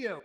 Yo.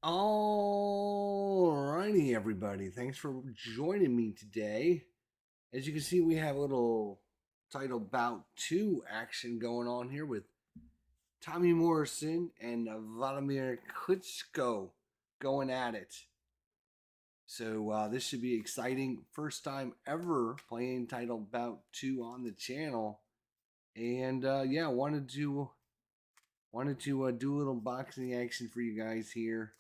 Alrighty, everybody. Thanks for joining me today. As you can see, we have a little title bout 2 action going on here with Tommy Morrison and Wladimir Klitschko going at it. So this should be exciting. First time ever playing title bout 2 on the channel. And yeah, wanted to do a little boxing action for you guys here.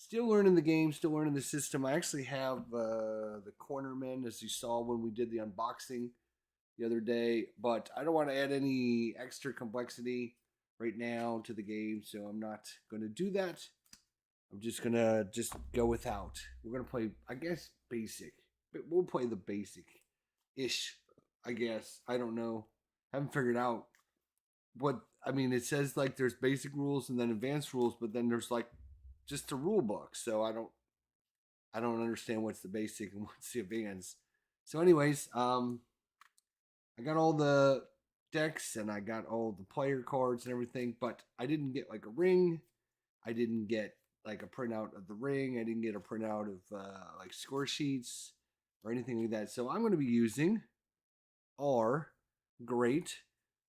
Still learning the game, still learning the system. I actually have the cornermen, as you saw when we did the unboxing the other day, but I don't want to add any extra complexity right now to the game, so I'm not going to do that. I'm just going to go without. We're going to play, I guess, basic. But we'll play the basic-ish, I guess. I don't know. Haven't figured out what, I mean, it says like there's basic rules and then advanced rules, but then there's like just a rule book. So I don't understand what's the basic and what's the advanced. So anyways, I got all the decks and I got all the player cards and everything, but I didn't get like a ring. I didn't get like a printout of the ring. I didn't get a printout of like score sheets or anything like that. So I'm going to be using our great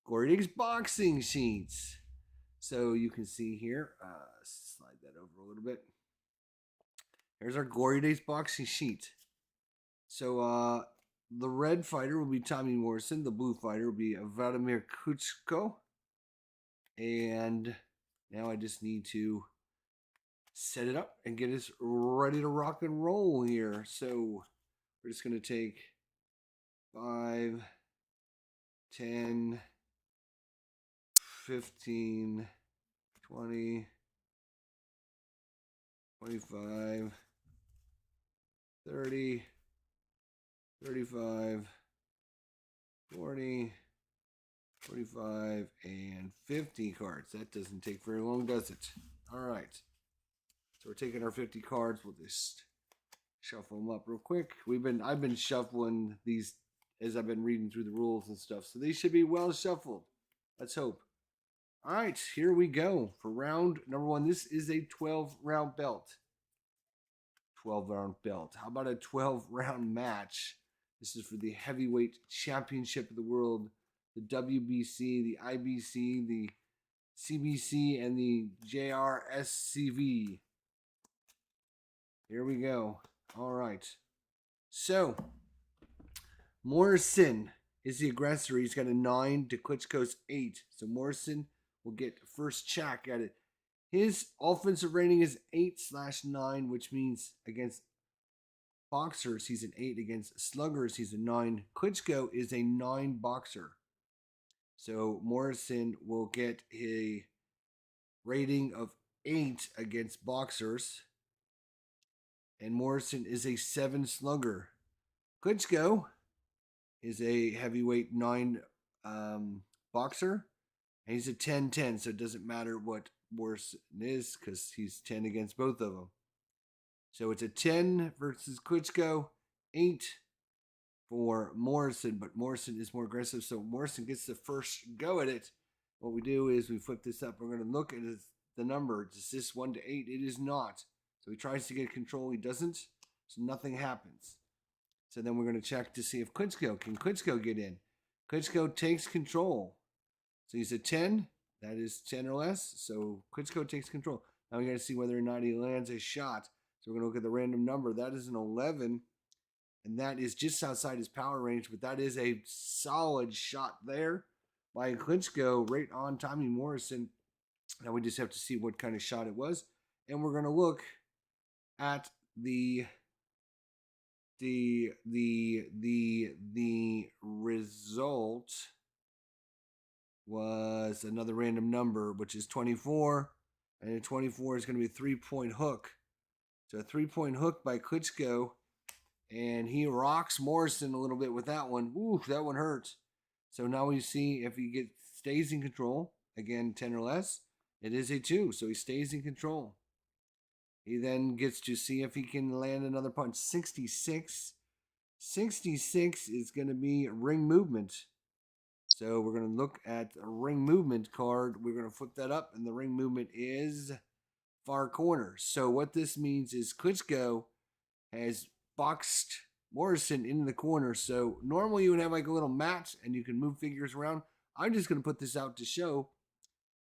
Glory Days boxing sheets. So you can see here, slide that over a little bit. Here's our Glory Days boxing sheet. So the red fighter will be Tommy Morrison. The blue fighter will be Wladimir Klitschko. And now I just need to set it up and get us ready to rock and roll here. So we're just going to take 5, 10, 15, 20, 25, 30, 35, 40, 45, and 50 cards. That doesn't take very long, does it? All right. So we're taking our 50 cards. We'll just shuffle them up real quick. I've been shuffling these as I've been reading through the rules and stuff. So these should be well shuffled. Let's hope. All right, here we go for round number 1. This is a 12-round belt. 12-round belt. How about a 12-round match? This is for the heavyweight championship of the world, the WBC, the IBC, the CBC, and the JRSCV. Here we go. All right. So, Morrison is the aggressor. He's got a 9 to Klitschko's 8. So Morrison will get first check at it. His offensive rating is 8/9, which means against boxers, he's an 8. Against sluggers, he's a 9. Klitschko is a 9 boxer. So Morrison will get a rating of 8 against boxers. And Morrison is a 7 slugger. Klitschko is a heavyweight 9 boxer. And he's a 10-10, so it doesn't matter what Morrison is because he's 10 against both of them. So it's a 10 versus Klitschko, 8 for Morrison, but Morrison is more aggressive, so Morrison gets the first go at it. What we do is we flip this up. We're going to look at the number. Is this 1 to 8? It is not. So he tries to get control. He doesn't, so nothing happens. So then we're going to check to see if can Klitschko get in? Klitschko takes control. So he's a 10. That is 10 or less. So Klitschko takes control. Now we got to see whether or not he lands a shot. So we're going to look at the random number. That is an 11. And that is just outside his power range. But that is a solid shot there by Klitschko right on Tommy Morrison. Now we just have to see what kind of shot it was. And we're going to look at the result was another random number, which is 24, and a 24 is going to be a 3-point hook. So a 3-point hook by Klitschko, and he rocks Morrison a little bit with that one. Ooh, that one hurts. So now we see if he stays in control. Again, 10 or less. It is a 2, so he stays in control. He then gets to see if he can land another punch. 66. 66 is going to be ring movement. So we're going to look at a ring movement card. We're going to flip that up, and the ring movement is far corner. So what this means is Klitschko has boxed Morrison into the corner. So normally you would have like a little mat, and you can move figures around. I'm just going to put this out to show,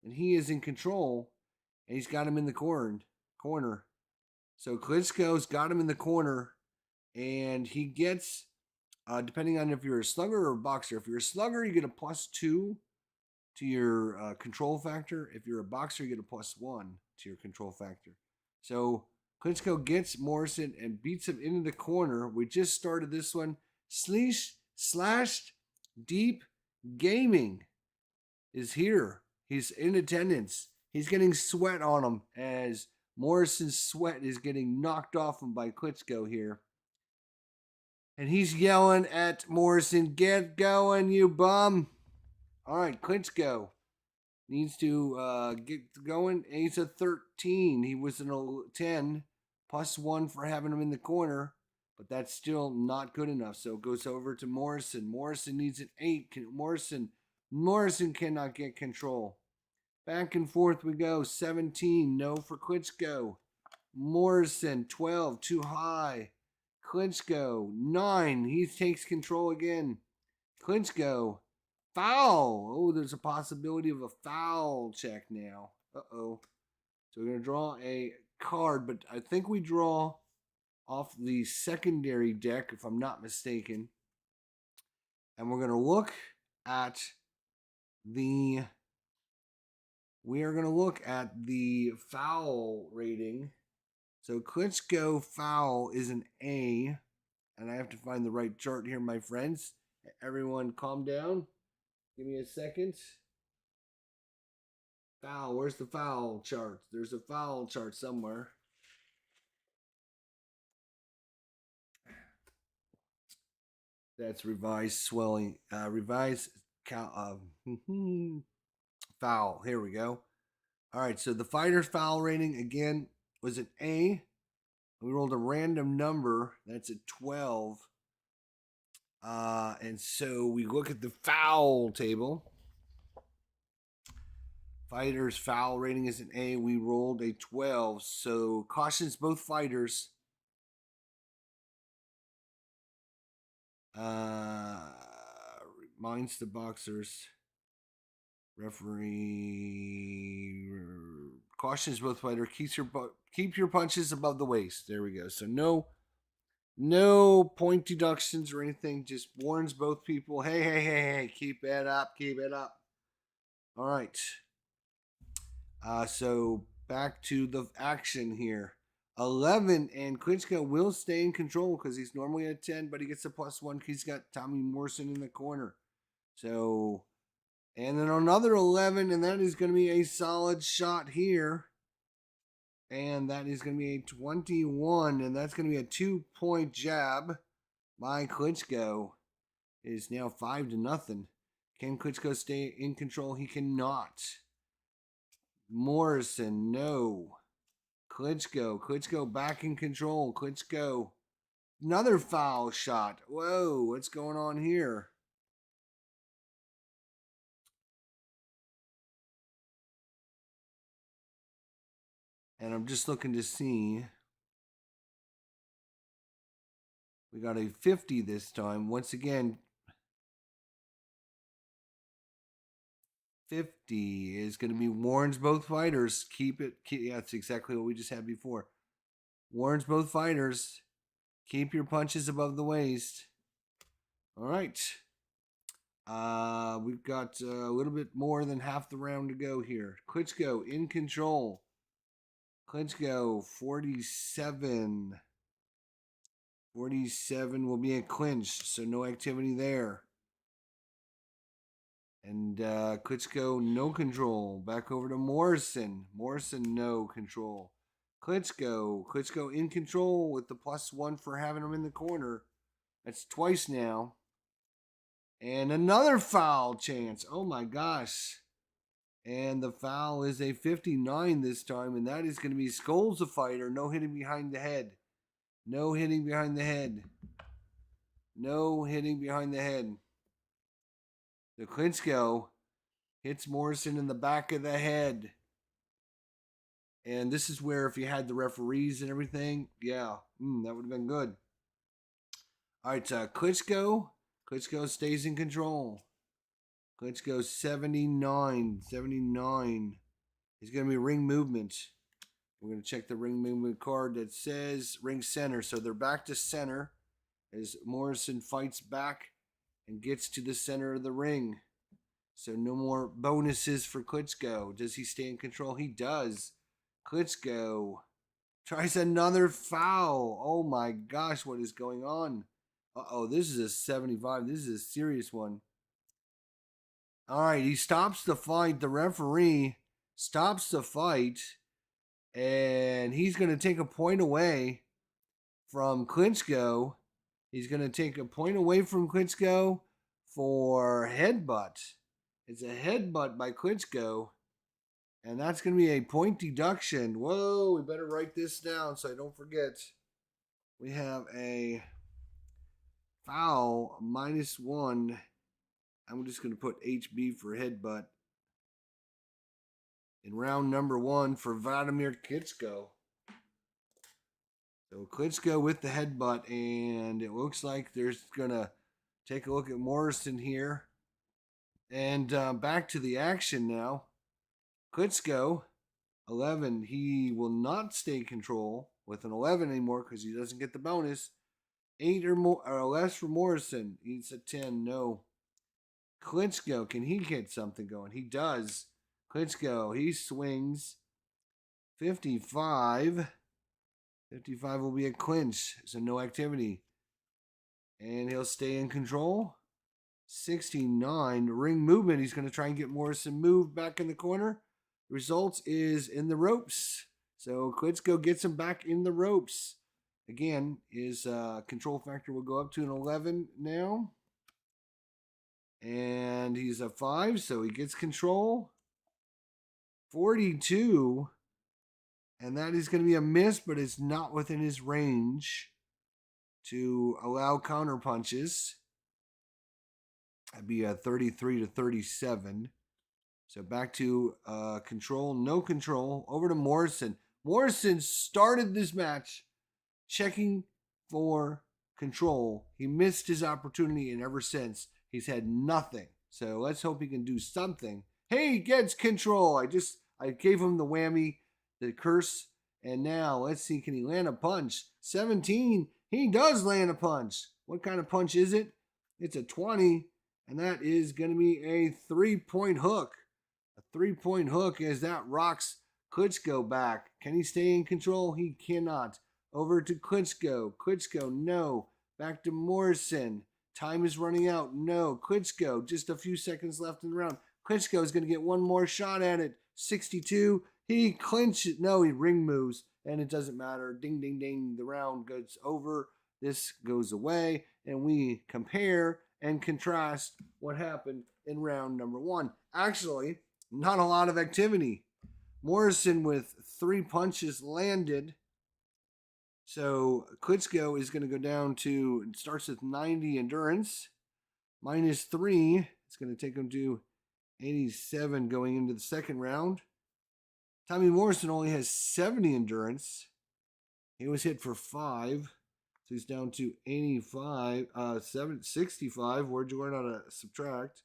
and he is in control, and he's got him in the corner. So Klitschko's got him in the corner, and he gets, depending on if you're a slugger or a boxer. If you're a slugger, you get a +2 to your control factor. If you're a boxer, you get a +1 to your control factor. So Klitschko gets Morrison and beats him into the corner. We just started this one. Slashed Deep Gaming is here. He's in attendance. He's getting sweat on him as Morrison's sweat is getting knocked off him by Klitschko here. And he's yelling at Morrison, "Get going, you bum." All right, Klitschko needs to get going. He's a 13. He was a 10, +1 for having him in the corner, but that's still not good enough. So it goes over to Morrison. Morrison needs an 8. Morrison cannot get control. Back and forth we go. 17, no for Klitschko. Morrison, 12, too high. Klitschko, 9, he takes control again. Klitschko, foul. Oh, there's a possibility of a foul check now. Uh-oh. So we're going to draw a card, but I think we draw off the secondary deck, if I'm not mistaken. And we're going to look at the... We are going to look at the foul rating. So Klitschko foul is an A. And I have to find the right chart here, my friends. Everyone calm down. Give me a second. Foul. Where's the foul chart? There's a foul chart somewhere. That's revised swelling. Foul. Here we go. All right, so the fighter's foul rating, again, was an A. We rolled a random number. That's a 12. And so we look at the foul table. Fighter's foul rating is an A. We rolled a 12. So cautions both fighters. Reminds the boxers. Referee cautions both fighter. Keep your punches above the waist. There we go. So no point deductions or anything. Just warns both people. Hey, keep it up, keep it up. All right. So back to the action here. 11 and Klitschko will stay in control because he's normally at 10, but he gets a +1 because he's got Tommy Morrison in the corner. So, and then another 11, and that is going to be a solid shot here. And that is going to be a 21, and that's going to be a 2-point jab by Klitschko. It is now 5-0. Can Klitschko stay in control? He cannot. Morrison, no. Klitschko back in control. Klitschko, another foul shot. Whoa, what's going on here? And I'm just looking to see. We got a 50 this time. Once again, 50 is going to be warns both fighters. Yeah, that's exactly what we just had before. Warns both fighters. Keep your punches above the waist. All right. We've got a little bit more than half the round to go here. Klitschko in control. Klitschko 47. 47 will be a clinch, so no activity there. And Klitschko, no control. Back over to Morrison. Morrison, no control. Klitschko in control with the +1 for having him in the corner. That's twice now. And another foul chance. Oh my gosh. And the foul is a 59 this time, and that is going to be Scholes the fighter. No hitting behind the head. No hitting behind the head. No hitting behind the head. The Klitschko hits Morrison in the back of the head. And this is where if you had the referees and everything, yeah, that would have been good. All right, Klitschko. Klitschko stays in control. Klitschko 79. 79. He's going to be ring movement. We're going to check the ring movement card that says ring center. So they're back to center as Morrison fights back and gets to the center of the ring. So no more bonuses for Klitschko. Does he stay in control? He does. Klitschko tries another foul. Oh my gosh, what is going on? Uh-oh, this is a 75. This is a serious one. All right, he stops the fight. The referee stops the fight. And he's going to take a point away from Klitschko. He's going to take a point away from Klitschko for headbutt. It's a headbutt by Klitschko. And that's going to be a point deduction. Whoa, we better write this down so I don't forget. We have a foul -1. I'm just going to put HB for headbutt. In round number 1 for Wladimir Klitschko. So Klitschko with the headbutt, and it looks like there's going to take a look at Morrison here. And back to the action now. Klitschko, 11. He will not stay in control with an 11 anymore because he doesn't get the bonus. 8 or more or less for Morrison. He's a 10. No. Klitschko, can he get something going? He does. Klitschko, he swings 55. 55 will be a clinch, so no activity. And he'll stay in control. 69, ring movement. He's going to try and get Morrison moved back in the corner. The result is in the ropes. So Klitschko gets him back in the ropes. Again, his control factor will go up to an 11 now. And he's a 5, so he gets control. 42, and that is going to be a miss, but it's not within his range to allow counter punches. That'd be a 33-37. So back to control, no control. Over to Morrison. Morrison started this match checking for control. He missed his opportunity, and ever since, he's had nothing. So let's hope he can do something. Hey, he gets control. I gave him the whammy, the curse, and now let's see, can he land a punch? 17. He does land a punch. What kind of punch is it? It's a 20, and that is going to be a 3-point hook. A 3-point hook as that rocks Klitschko back. Can he stay in control? He cannot. Over to Klitschko. Klitschko, no. Back to Morrison. Time is running out. No. Klitschko, just a few seconds left in the round. Klitschko is going to get one more shot at it. 62. He clinches. No, he ring moves, and it doesn't matter. Ding, ding, ding. The round goes over. This goes away, and we compare and contrast what happened in round number 1. Actually, not a lot of activity. Morrison with 3 punches landed. So Klitschko is going to go down to, it starts with 90 endurance. Minus 3. It's going to take him to 87 going into the second round. Tommy Morrison only has 70 endurance. He was hit for 5. So he's down to 85, 65. Where'd you learn how to subtract?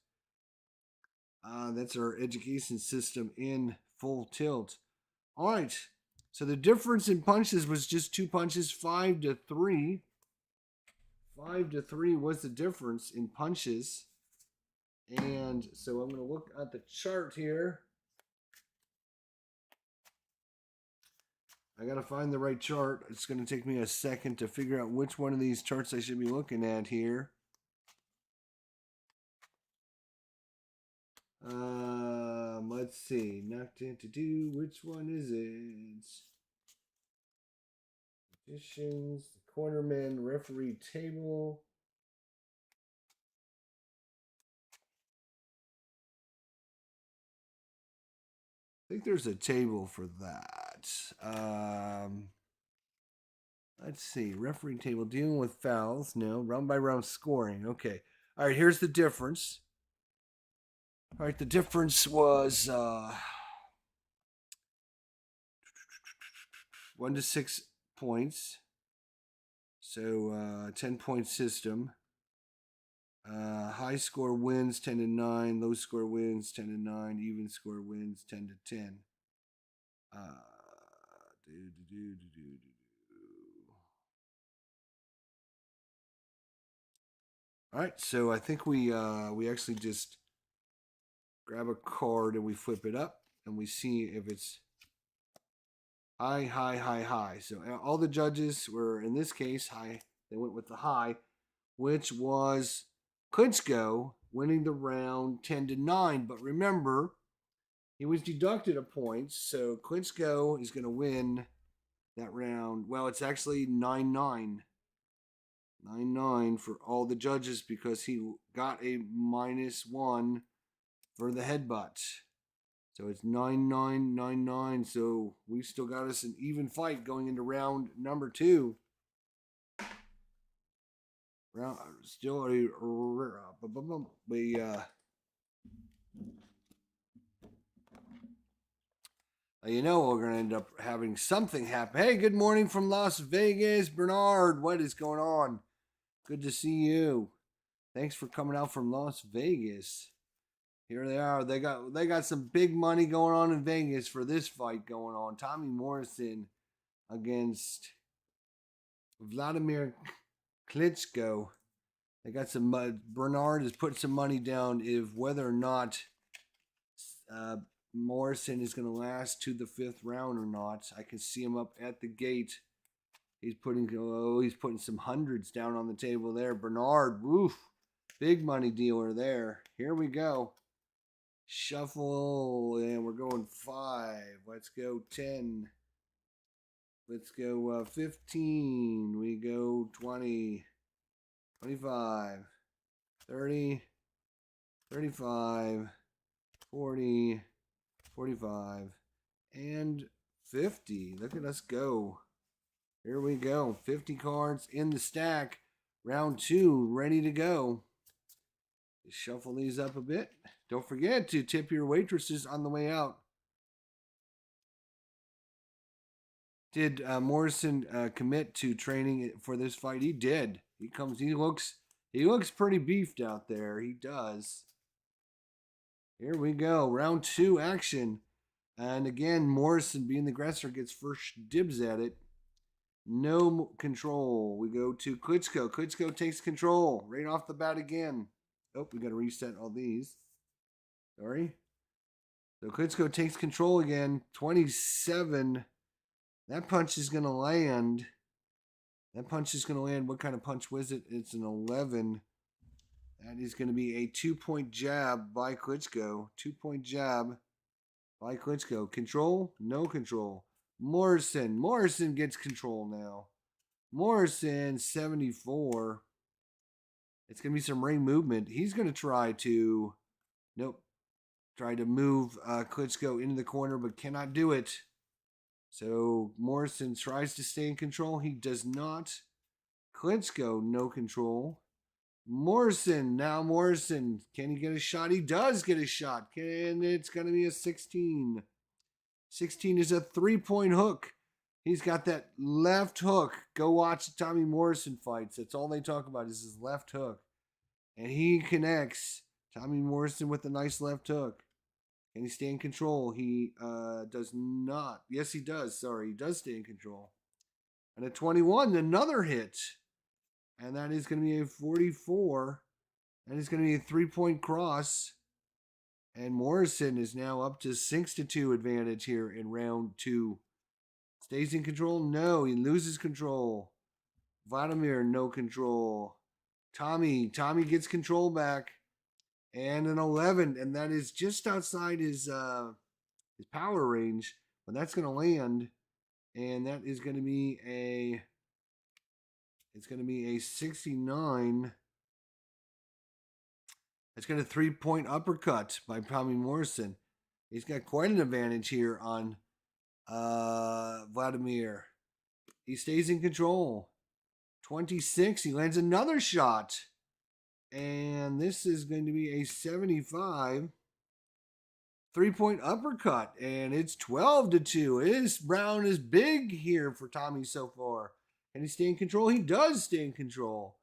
That's our education system in full tilt. All right. So the difference in punches was just 2 punches, 5-3. 5-3 was the difference in punches. And so I'm going to look at the chart here. I got to find the right chart. It's going to take me a second to figure out which one of these charts I should be looking at here. Let's see. Knocked into do. Which one is it? Positions, the cornerman, referee table. I think there's a table for that. Let's see. Referee table dealing with fouls. No. Round by round scoring. Okay. All right. Here's the difference. All right. The difference was 1 to 6 points. So 10-point system. High score wins 10-9. Low score wins 10-9. Even score wins 10-10. All right, so I think we actually just grab a card and we flip it up and we see if it's high, high, high, high. So all the judges were, in this case, high. They went with the high, which was Klitschko winning the round 10-9. But remember, he was deducted a point, so Klitschko is going to win that round. Well, it's actually 9-9. 9-9 for all the judges because he got a -1 for the headbutt. So it's 9-9, 9-9. So we still got us an even fight going into round number 2. Round still you know we're gonna end up having something happen. Hey, good morning from Las Vegas, Bernard. What is going on? Good to see you. Thanks for coming out from Las Vegas. Here they are. They got some big money going on in Vegas for this fight going on. Tommy Morrison against Wladimir Klitschko. They got some. Bernard has put some money down if whether or not Morrison is going to last to the 5th round or not. I can see him up at the gate. He's putting some hundreds down on the table there. Bernard, woof, big money dealer there. Here we go. Shuffle, and we're going 5. Let's go 10. Let's go 15. We go 20, 25, 30, 35, 40, 45, and 50. Look at us go. Here we go. 50 cards in the stack. Round 2, ready to go. Just shuffle these up a bit. Don't forget to tip your waitresses on the way out. Did Morrison commit to training for this fight? He did. He comes. He looks pretty beefed out there. He does. Here we go. Round 2 action. And again, Morrison, being the aggressor, gets first dibs at it. No control. We go to Klitschko. Klitschko takes control right off the bat again. Oh, we got to reset all these. Sorry. So Klitschko takes control again. 27. That punch is going to land. That punch is going to land. What kind of punch was it? It's an 11. That is going to be a 2-point jab by Klitschko. 2-point jab by Klitschko. Control? No control. Morrison. Morrison gets control now. Morrison, 74. It's going to be some ring movement. He's going to try to... Nope. Try to move Klitschko into the corner, but cannot do it. So Morrison tries to stay in control. He does not. Klitschko, no control. Morrison, now Morrison. Can he get a shot? He does get a shot. And it's going to be a 16. 16 is a 3-point hook. He's got that left hook. Go watch Tommy Morrison fights. That's all they talk about is his left hook. And he connects Tommy Morrison with a nice left hook. Can he stay in control? He does not. Yes, he does. Sorry, he does stay in control. And at 21, another hit. And that is going to be a 44. That is going to be a 3-point cross. And Morrison is now up to 6-2 advantage here in round 2. Stays in control? No, he loses control. Wladimir, no control. Tommy gets control back. And an 11, and that is just outside his power range, but that's going to land, and that is going to be a 69. It's got a 3-point uppercut by Tommy Morrison. He's got quite an advantage here on Wladimir. He stays in control. 26, he lands another shot. And this is going to be a 75. 3-point uppercut. And it's 12-2. This round is big here for Tommy so far. Can he stay in control? He does stay in control.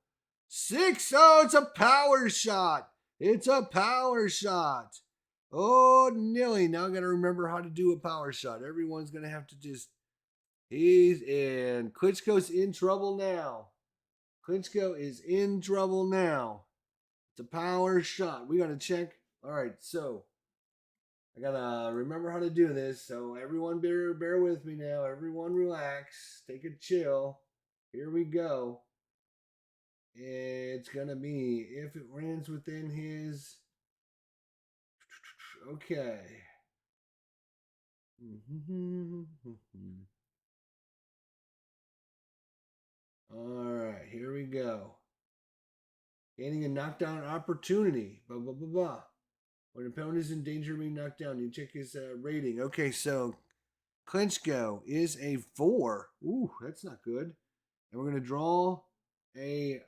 6. Oh, it's a power shot. It's a power shot. Oh, Nilly. Now I got to remember how to do a power shot. Everyone's going to have to just... He's in. Klitschko's in trouble now. Klitschko is in trouble now. It's a power shot. We got to check. All right, so I got to remember how to do this. So everyone bear with me now. Everyone relax. Take a chill. Here we go. It's going to be if it lands within his... Okay. All right, here we go. Gaining a knockdown opportunity. Blah, blah, blah, blah. When an opponent is in danger of being knocked down, you check his rating. Okay, so Klitschko is a 4. Ooh, that's not good. And we're going to draw a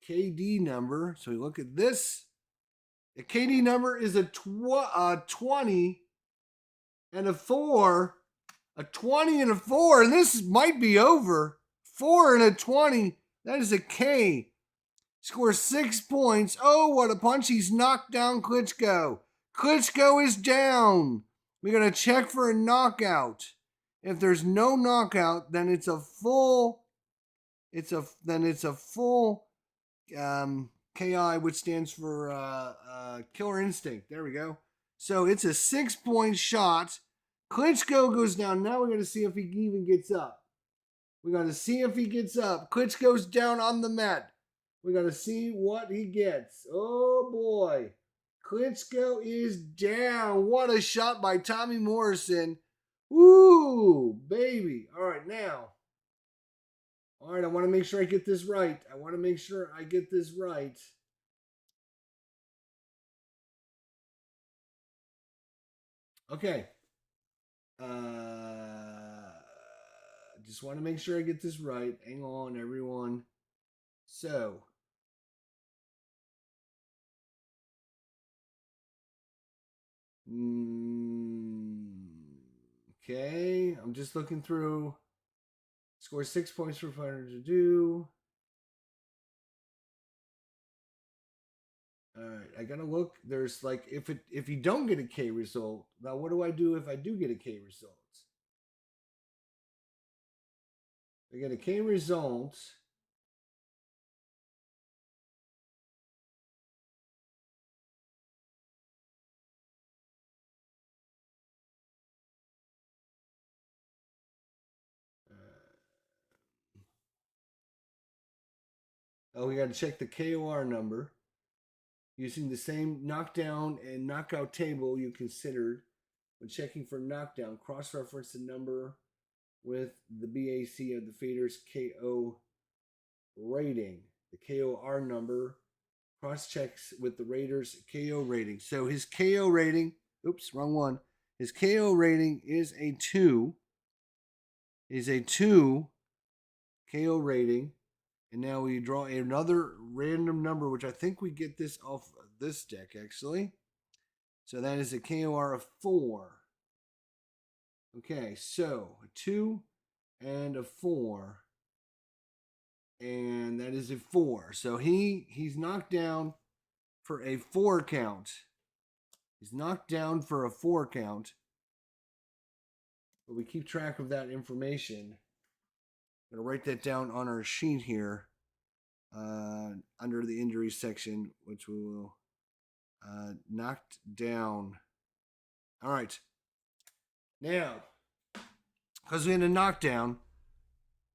KD number. So we look at this. The KD number is a 20 and a 4. A 20 and a 4. And this might be over. 4 and a 20. That is a K. Scores 6 points. Oh, what a punch. He's knocked down Klitschko. Klitschko is down. We're going to check for a knockout. If there's no knockout, then it's a full KI, which stands for Killer Instinct. There we go. So it's a 6-point shot. Klitschko goes down. Now we're going to see if he even gets up. We got to see if he gets up. Klitschko's down on the mat. We got to see what he gets. Oh, boy. Klitschko is down. What a shot by Tommy Morrison. Woo, baby. All right, now. All right, I want to make sure I get this right. Okay. Just want to make sure I get this right. Hang on, everyone. So, okay. I'm just looking through. Score 6 points for fighter to do. All right, I gotta look. There's like if you don't get a K result, now what do I do if I do get a K result? I get a K result. Oh, we got to check the KOR number using the same knockdown and knockout table you considered when checking for knockdown. Cross-reference the number with the BAC of the fighter's KO rating. The KOR number cross-checks with the Raiders' KO rating. So his KO rating, oops, wrong one. His KO rating is a 2. Is a 2 KO rating. And now we draw another random number, which I think we get this off this deck, actually. So that is a KOR of 4. Okay, so a 2 and a 4. And that is a 4. So he's knocked down for a 4 count. He's knocked down for a 4 count. But we keep track of that information. I'm going to write that down on our sheet here under the injury section, which we will knocked down. All right. Now, because we had a knockdown,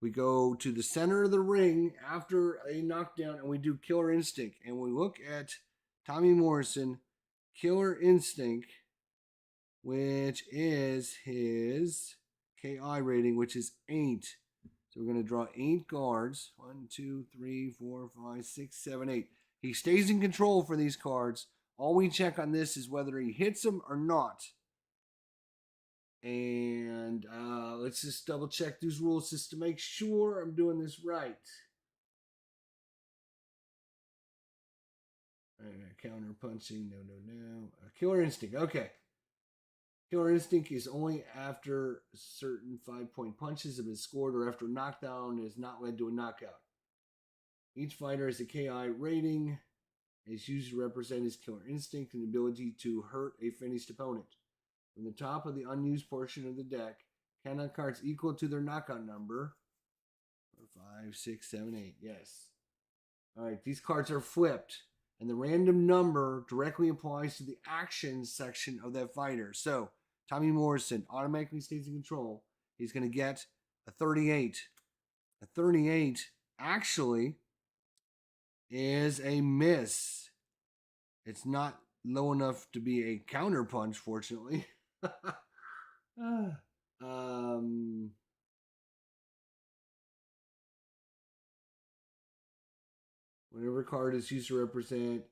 we go to the center of the ring after a knockdown and we do Killer Instinct. And we look at Tommy Morrison, Killer Instinct, which is his KI rating, which is 8. So we're going to draw 8 cards. 1, 2, 3, 4, 5, 6, 7, 8. He stays in control for these cards. All we check on this is whether he hits them or not. And let's just double check these rules just to make sure I'm doing this right. Counter punching. No. Killer Instinct. Okay. Killer Instinct is only after certain 5-point punches have been scored or after knockdown has not led to a knockout. Each fighter has a KI rating. It's used to represent his killer instinct and ability to hurt a finished opponent. From the top of the unused portion of the deck, count on cards equal to their knockout number. 4, 5, 6, 7, 8. Yes. All right, these cards are flipped, and the random number directly applies to the action section of that fighter. So, Tommy Morrison automatically stays in control. He's going to get a 38. A 38 actually is a miss. It's not low enough to be a counter punch, fortunately. Whenever a card is used to represent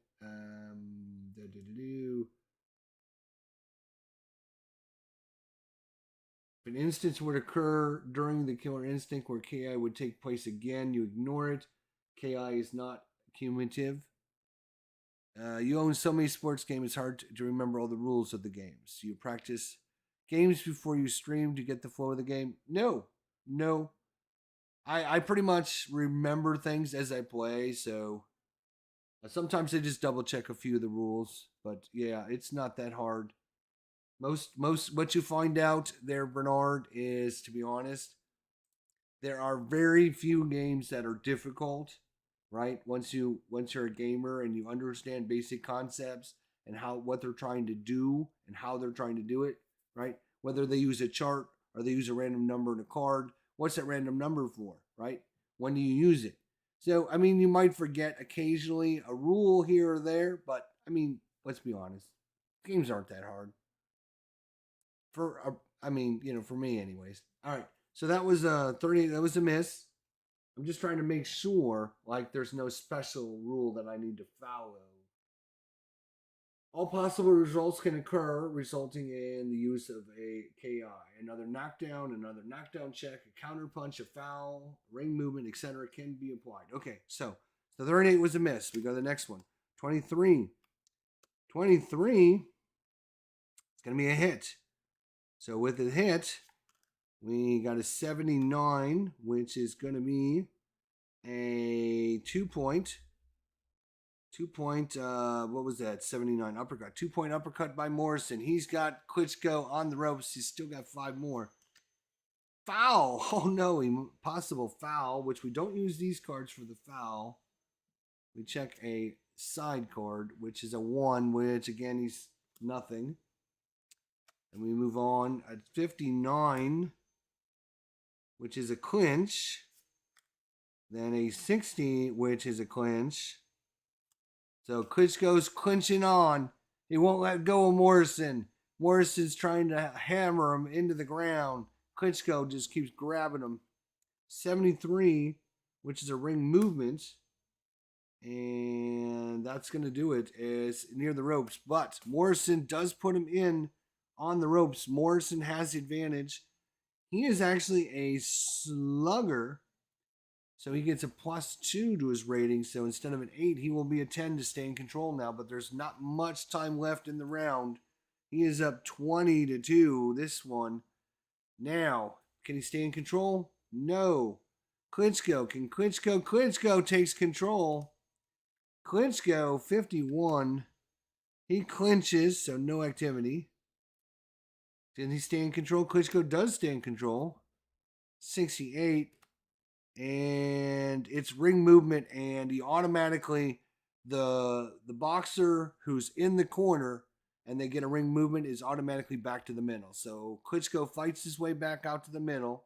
if an instance would occur during the killer instinct where KI would take place again, you ignore it. KI is not cumulative. You own so many sports games, it's hard to remember all the rules of the games. You practice games before you stream to get the flow of the game? No. I pretty much remember things as I play, so sometimes I just double check a few of the rules. But yeah, it's not that hard. Most what you find out there, Bernard, is, to be honest, there are very few games that are difficult, right? Once you're a gamer and you understand basic concepts and what they're trying to do and how they're trying to do it, right? Whether they use a chart or they use a random number in a card, what's that random number for, right? When do you use it? So, I mean, you might forget occasionally a rule here or there, but I mean, let's be honest, games aren't that hard. For me anyways. All right. So that was 30. That was a miss. I'm just trying to make sure like there's no special rule that I need to follow. All possible results can occur, resulting in the use of a KI. Another knockdown check, a counter punch, a foul, ring movement, etc. can be applied. Okay, so 38 was a miss. We go to the next one. 23. 23 is going to be a hit. So with a hit, we got a 79, which is going to be a 2-point. 2-point, what was that? 79 uppercut. 2-point uppercut by Morrison. He's got Klitschko on the ropes. He's still got 5 more. Foul. Oh no, possible foul, which we don't use these cards for the foul. We check a side card, which is a 1, which again, he's nothing. And we move on at 59, which is a clinch. Then a 60, which is a clinch. So Klitschko's clinching on. He won't let go of Morrison. Morrison's trying to hammer him into the ground. Klitschko just keeps grabbing him. 73, which is a ring movement. And that's going to do it. It's near the ropes. But Morrison does put him in on the ropes. Morrison has the advantage. He is actually a slugger. So he gets a +2 to his rating. So instead of an 8, he will be a 10 to stay in control now. But there's not much time left in the round. He is up 20-2, this one. Now, can he stay in control? No. Klitschko. Can Klitschko? Klitschko takes control. Klitschko, 51. He clinches, so no activity. Can he stay in control? Klitschko does stay in control. 68. And it's ring movement, and he automatically, the boxer who's in the corner and they get a ring movement is automatically back to the middle. So Klitschko fights his way back out to the middle.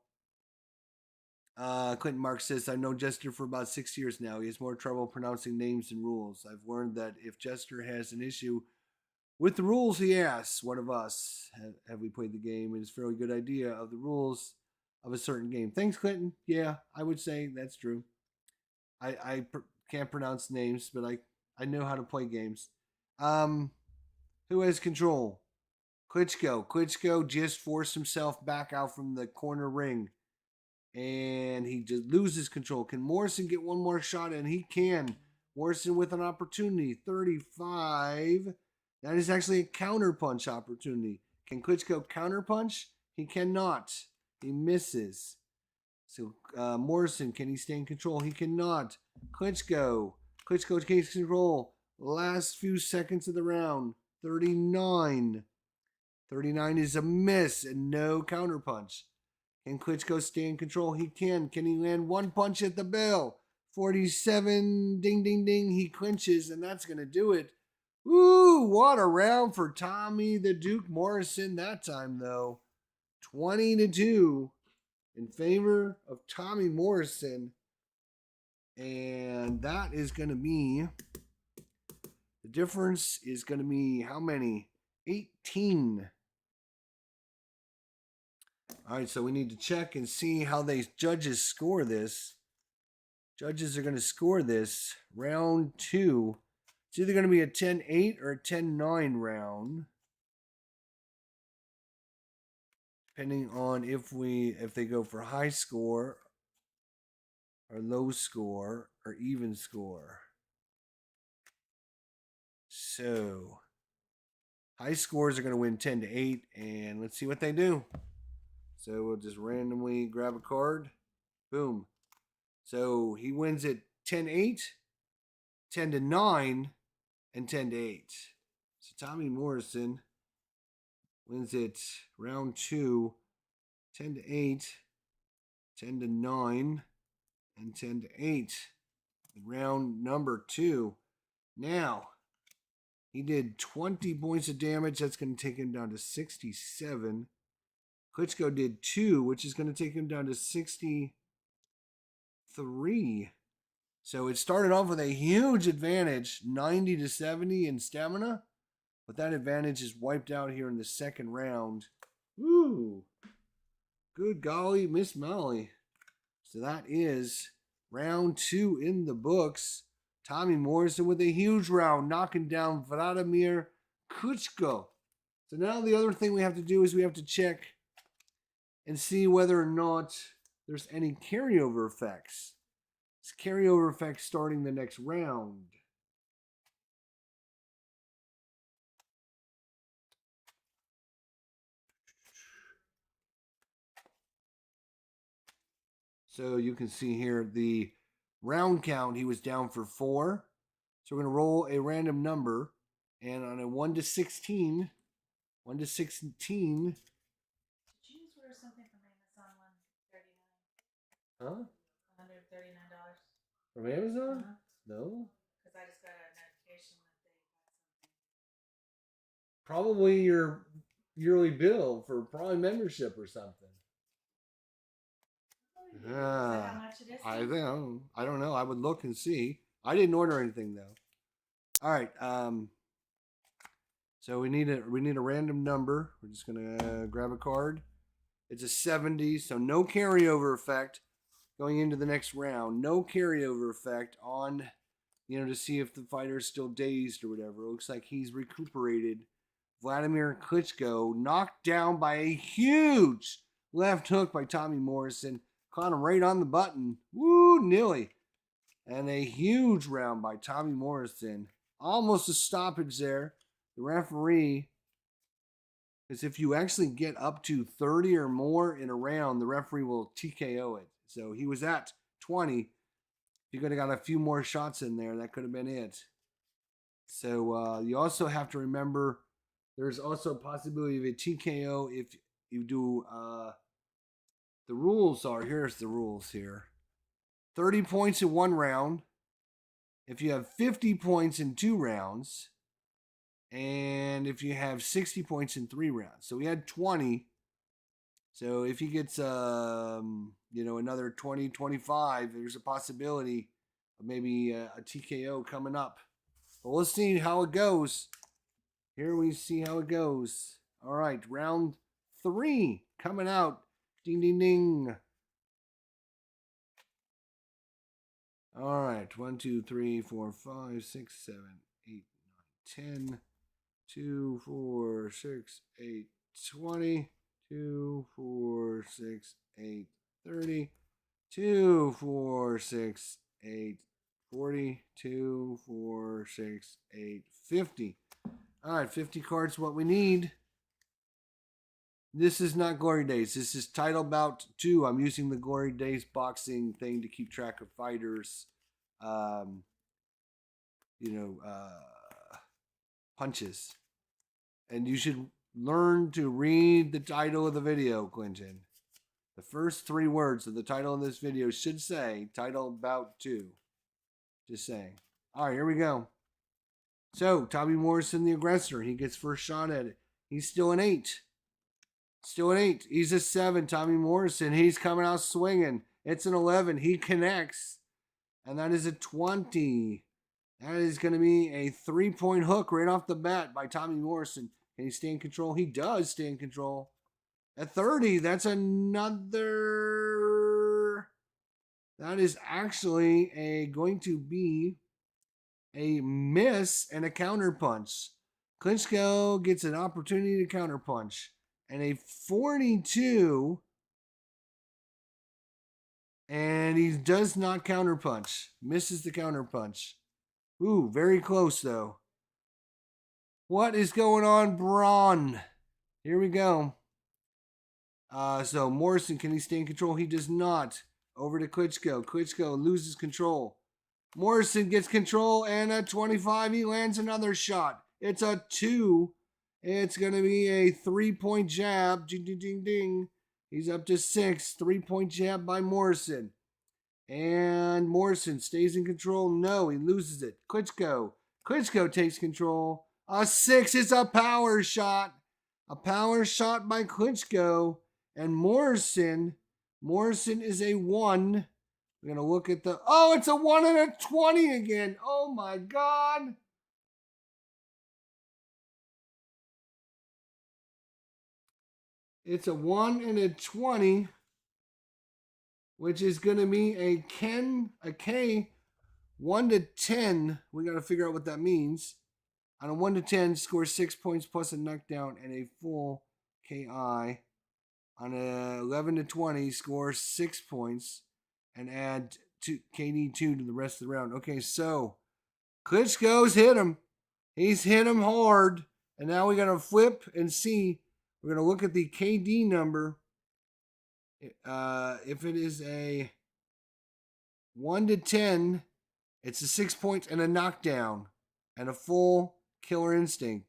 Clinton Mark says, I've known Jester for about 6 years now. He has more trouble pronouncing names and rules. I've learned that if Jester has an issue with the rules, he asks one of us, have we played the game? It is a fairly good idea of the rules of a certain game. Thanks, Clinton. Yeah, I would say that's true. I can't pronounce names, but I know how to play games. Who has control? Klitschko. Klitschko just forced himself back out from the corner ring. And he just loses control. Can Morrison get one more shot? And he can. Morrison with an opportunity. 35. That is actually a counter punch opportunity. Can Klitschko counter punch? He cannot. He misses. So Morrison, can he stay in control? He cannot. Klitschko. Klitschko takes control. Last few seconds of the round. 39. 39 is a miss and no counter punch. Can Klitschko stay in control? He can. Can he land one punch at the bell? 47. Ding, ding, ding. He clinches, and that's going to do it. Ooh, what a round for Tommy the Duke Morrison that time, though. 20-2 in favor of Tommy Morrison. And that is going to be, the difference is going to be how many? 18. All right, so we need to check and see how the judges score this. Judges are going to score this round 2. It's either going to be a 10-8 or a 10-9 round, depending on if they go for high score or low score or even score. So high scores are going to win 10-8, and let's see what they do. So we'll just randomly grab a card. Boom. So he wins it 10-8, 10-9, and 10-8. So Tommy Morrison wins it round 2, 10-8, 10-9, and 10-8. Round number 2. Now, he did 20 points of damage. That's going to take him down to 67. Klitschko did 2, which is going to take him down to 63. So it started off with a huge advantage, 90-70 in stamina. But that advantage is wiped out here in the second round. Woo! Good golly, Miss Molly. So that is round 2 in the books. Tommy Morrison with a huge round, knocking down Wladimir Klitschko. So now the other thing we have to do is we have to check and see whether or not there's any carryover effects. It's carryover effects starting the next round. So you can see here the round count, he was down for 4. So we're going to roll a random number. And on a 1 to 16, 1 to 16. Did you just order something from Amazon? $139. Huh? $139. From Amazon? Uh-huh. No. Because I just got a notification that they got something. Probably your yearly bill for Prime membership or something. Is that how much it is? I don't know. I would look and see. I didn't order anything though. All right. So we need a random number. We're just gonna grab a card. It's a 70, so no carryover effect going into the next round. No carryover effect on, to see if the fighter's still dazed or whatever. It looks like he's recuperated. Wladimir Klitschko knocked down by a huge left hook by Tommy Morrison. Caught him right on the button. Woo, nearly. And a huge round by Tommy Morrison. Almost a stoppage there. The referee, because if you actually get up to 30 or more in a round, the referee will TKO it. So he was at 20. If you could have got a few more shots in there, that could have been it. So you also have to remember there's also a possibility of a TKO if you do. The rules are, here's the rules here. 30 points in one round. If you have 50 points in 2 rounds. And if you have 60 points in 3 rounds. So we had 20. So if he gets, another 20, 25, there's a possibility of maybe a TKO coming up. But we'll see how it goes. Here we see how it goes. All right, round 3 coming out. Ding, ding, ding. All right, 1, 2, 3, 4, 5, 6, 7, 8, 9, 10. 2, 4, 6, 8, 20. 2, 4, 6, 8, 30. 2, 4, 6, 8, 40. 2, 4, 6, 8, 50. All right, 50 cards, what we need. This is not Glory Days. This is Title Bout 2. I'm using the Glory Days boxing thing to keep track of fighters. Punches. And you should learn to read the title of the video, Clinton. The first 3 words of the title of this video should say Title Bout 2. Just saying. All right, here we go. So, Tommy Morrison, the aggressor. He gets first shot at it. He's still an 8. Still an 8. He's a 7. Tommy Morrison. He's coming out swinging. It's an 11. He connects. And that is a 20. That is going to be a 3-point hook right off the bat by Tommy Morrison. Can he stay in control? He does stay in control. At 30, that's another... That is actually going to be a miss and a counter punch. Klitschko gets an opportunity to counter punch. And a 42... And he does not counter punch. Misses the counter punch. Ooh, very close though. What is going on, Braun? Here we go. So Morrison, can he stay in control? He does not. Over to Klitschko. Klitschko loses control. Morrison gets control, and at 25, he lands another shot. It's a 2. It's going to be a 3-point jab. Ding, ding, ding, ding. He's up to 6. 3-point jab by Morrison. And Morrison stays in control. No, he loses it. Klitschko. Klitschko takes control. A 6 is a power shot. A power shot by Klitschko. And Morrison is a 1. We're going to look at the... Oh, it's a 1 and a 20 again. Oh, my God. It's a 1 and a 20, which is going to be a K, 1 to 10. We got to figure out what that means. On a 1 to 10, score 6 points plus a knockdown and a full KI. On a 11 to 20, score 6 points and add KD2 to the rest of the round. Okay, so Klitschko's hit him. He's hit him hard. And now we got to flip and see. We're going to look at the KD number. If it is a 1 to 10, It's a 6 point and a knockdown and a full killer instinct.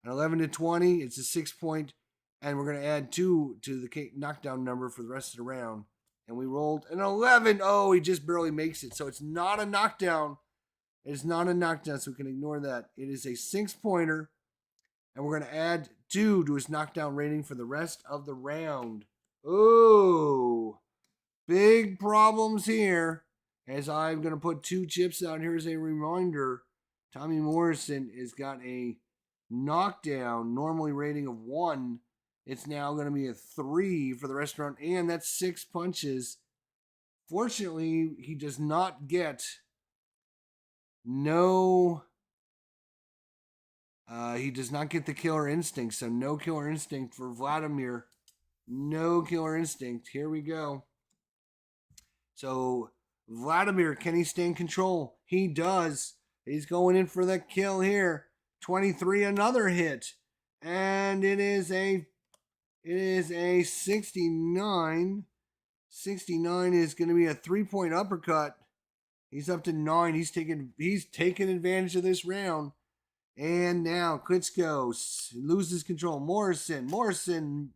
An 11 to 20, it's a 6 point, and we're going to add 2 to the knockdown number for the rest of the round. And we rolled an 11. Oh, he just barely makes it. So it's not a knockdown. It is not a knockdown, so we can ignore that. It is a 6 pointer, and we're going to add 2 to his knockdown rating for the rest of the round. Oh, big problems here. As I'm going to put 2 chips out here as a reminder, Tommy Morrison has got a knockdown, normally rating of 1. It's now going to be a 3 for the restaurant, and that's 6 punches. Fortunately, he does not get he does not get the killer instinct, so no killer instinct for Wladimir. No killer instinct. Here we go. So Wladimir, can he stay in control? He does. He's going in for the kill here. 23, another hit. And it is a 69. 69 is going to be a 3-point uppercut. He's up to 9. He's taking advantage of this round. And now Klitschko loses control. Morrison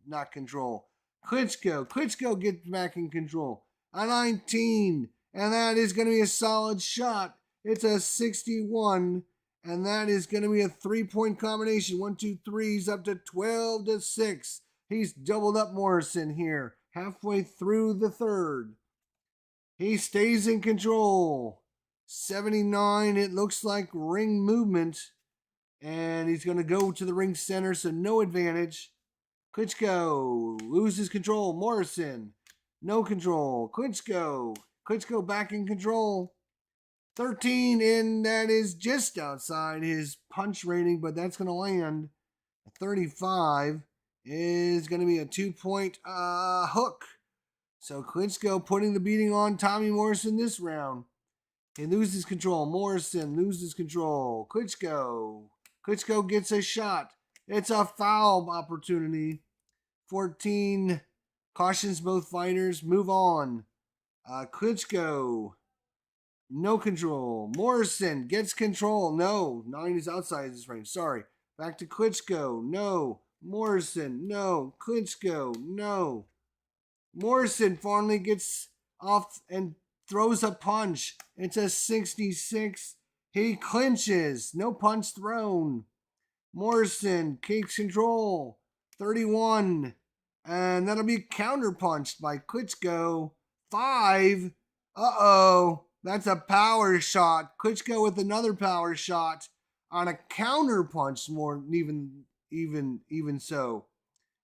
not control. Klitschko gets back in control. A 19. And that is going to be a solid shot. It's a 61. And that is going to be a 3-point combination. 1, 2, 3. He's up to 12 to 6. He's doubled up Morrison here. Halfway through the third. He stays in control. 79. It looks like ring movement. And he's going to go to the ring center, so no advantage. Klitschko loses control. Morrison, no control. Klitschko back in control. 13, and that is just outside his punch rating, but that's going to land. 35 is going to be a 2-point hook. So Klitschko putting the beating on Tommy Morrison this round. He loses control. Morrison loses control. Klitschko gets a shot. It's a foul opportunity. 14 cautions both fighters. Move on. Klitschko, no control. Morrison gets control. No. 9 is outside his range. Sorry. Back to Klitschko. No. Morrison. No. Klitschko. No. Morrison finally gets off and throws a punch. It's a 66. He clinches. No punch thrown. Morrison takes control. 31. And that'll be counterpunched by Klitschko. 5. Uh-oh. That's a power shot. Klitschko with another power shot on a counter punch, more even so.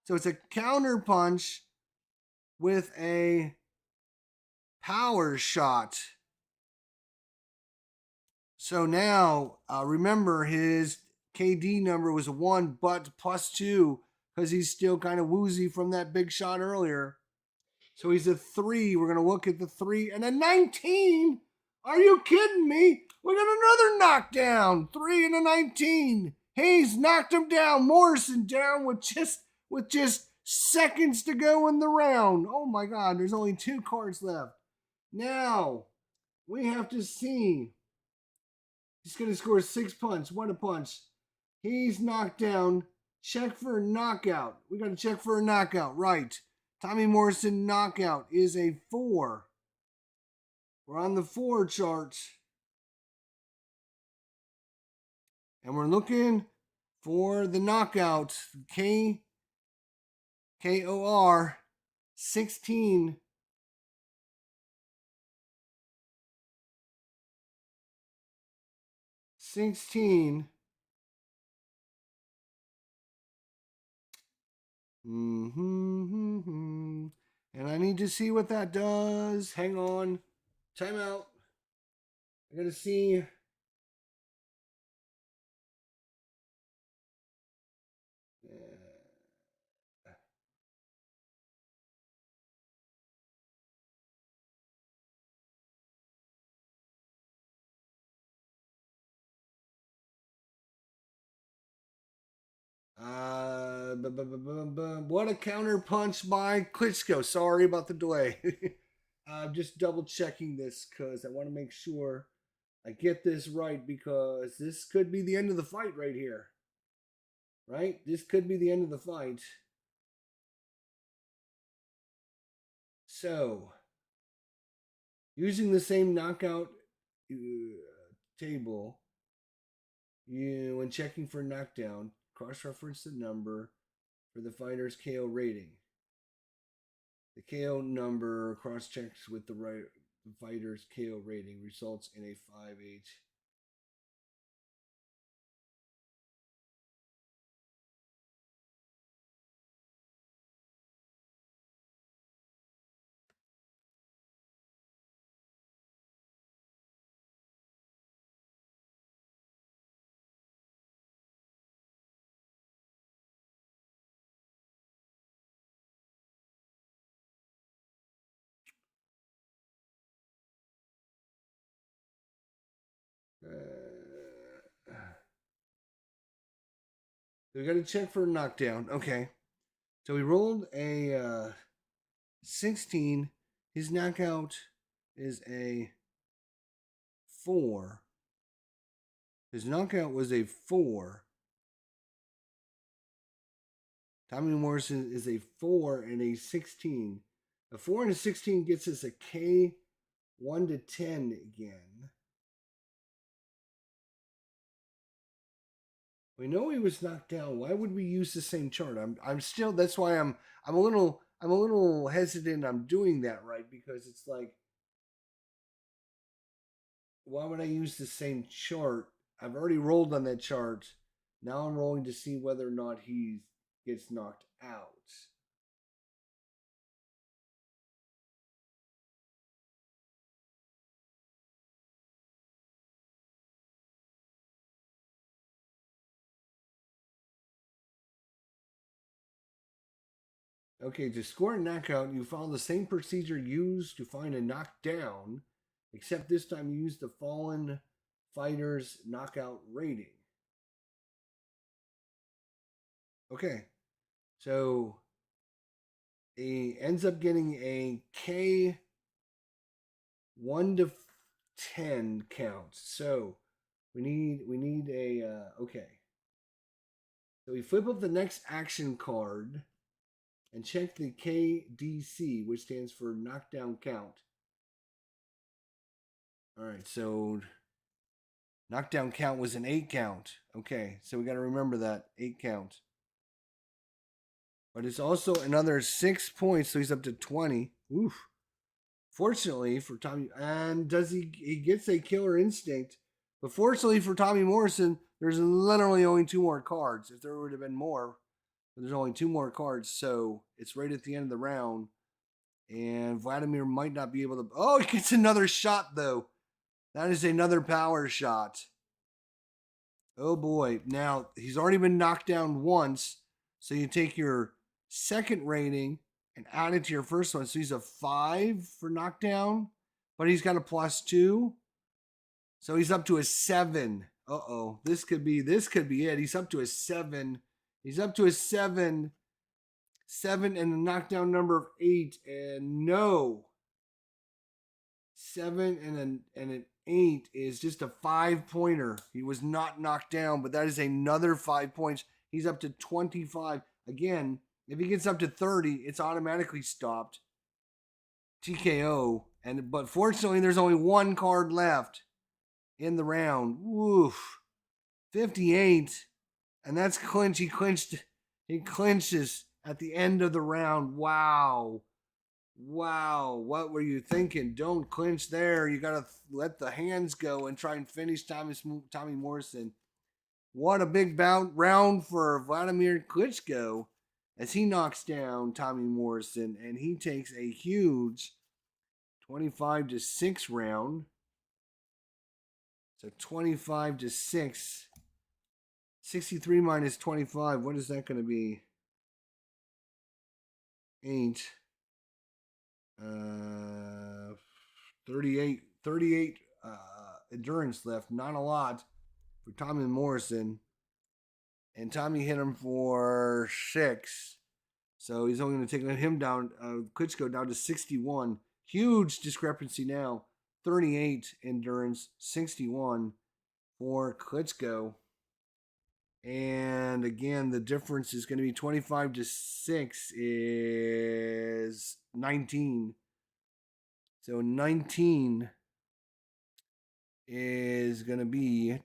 So it's a counter punch with a power shot. So now, remember his KD number was a 1, but +2 because he's still kind of woozy from that big shot earlier. So he's a 3. We're going to look at the 3 and a 19. Are you kidding me? We got another knockdown. 3 and a 19. He's knocked him down. Morrison down with just seconds to go in the round. Oh my God, there's only 2 cards left. Now, we have to see. He's going to score 6 punch. What a punch. He's knocked down. Check for a knockout. We got to check for a knockout. Right. Tommy Morrison knockout is a 4. We're on the 4 chart. And we're looking for the knockout. KOR 16. And I need to see what that does. Hang on. Time out. I gotta see. What a counter punch by Klitschko. Sorry about the delay. I'm just double checking this because I want to make sure I get this right because this could be the end of the fight right here. Right? This could be the end of the fight. So, using the same knockout table, when checking for knockdown, cross-reference the number for the fighter's KO rating. The KO number cross-checks with the fighter's KO rating results in a 5-8. We got to check for a knockdown. Okay. So we rolled a 16. His knockout is a 4. His knockout was a 4. Tommy Morrison is a 4 and a 16. A 4 and a 16 gets us a K 1 to 10 again. We know he was knocked down. Why would we use the same chart? I'm still. That's why I'm a little hesitant. I'm doing that right because it's like, why would I use the same chart? I've already rolled on that chart. Now I'm rolling to see whether or not he gets knocked out. Okay, to score a knockout, you follow the same procedure used to find a knockdown, except this time you use the fallen fighter's knockout rating. Okay, so he ends up getting a K 1 to 10 count. So we need a okay. So we flip up the next action card and check the KDC, which stands for knockdown count. All right, so knockdown count was an 8 count. Okay, so we got to remember that 8 count. But it's also another 6 points, so he's up to 20. Oof. Fortunately for Tommy, and he gets a killer instinct. But fortunately for Tommy Morrison, there's literally only 2 more cards. If there would have been more, but there's only 2 more cards, so it's right at the end of the round. And Wladimir might not be able to. Oh, he gets another shot though. That is another power shot. Oh boy. Now, he's already been knocked down once. So you take your second rating and add it to your first one. So he's a 5 for knockdown, but he's got a +2. So he's up to a 7. Uh-oh. This could be it. He's up to a 7. He's up to a 7. 7 and a knockdown number of 8. And no. 7 and an 8 is just a 5-pointer. He was not knocked down, but that is another 5 points. He's up to 25. Again, if he gets up to 30, it's automatically stopped. TKO. But fortunately, there's only 1 card left in the round. Woof. 58. And that's clinch. He clinches at the end of the round. Wow. What were you thinking? Don't clinch there. You got to let the hands go and try and finish Tommy Morrison. What a big round for Wladimir Klitschko as he knocks down Tommy Morrison, and he takes a huge 25-6 round. So 25-6. 63 minus 25. What is that going to be? 8. 38 endurance left. Not a lot for Tommy Morrison. And Tommy hit him for 6. So he's only going to take him down, Klitschko down to 61. Huge discrepancy now. 38 endurance, 61 for Klitschko. And again, the difference is going to be 25 to 6 is 19. So 19 is going to be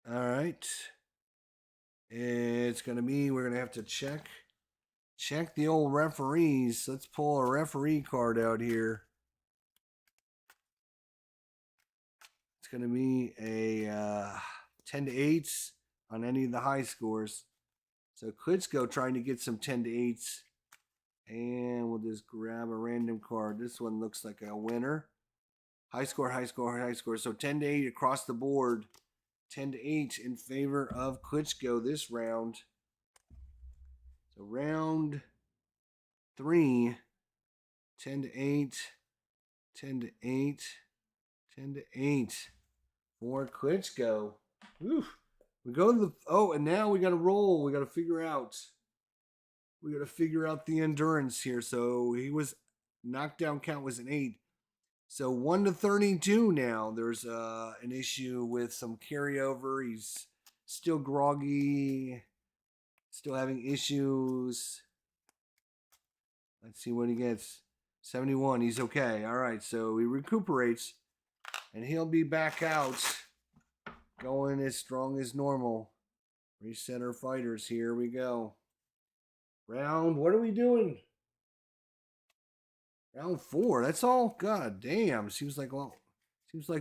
all right. It's going to be, we're going to have to check the old referees. Let's pull a referee card out here. It's going to be a 10 to 8s on any of the high scores. So Klitschko trying to get some 10 to 8s. And we'll just grab a random card. This one looks like a winner. High score, high score, high score. So 10 to 8 across the board. 10 to 8 in favor of Klitschko this round. So round 3. 10 to 8. 10 to 8. 10 to 8 for Klitschko. Oof. We go to the and now we got to roll. We got to figure out. We got to figure out the endurance here. So he was knockdown count was an 8. So 1 to 32 now. There's an issue with some carryover. He's still groggy, still having issues. Let's see what he gets. 71. He's okay. All right. So he recuperates, and he'll be back out, going as strong as normal. Reset our fighters. Here we go. Round. What are we doing? Round 4. That's all. God damn. Seems like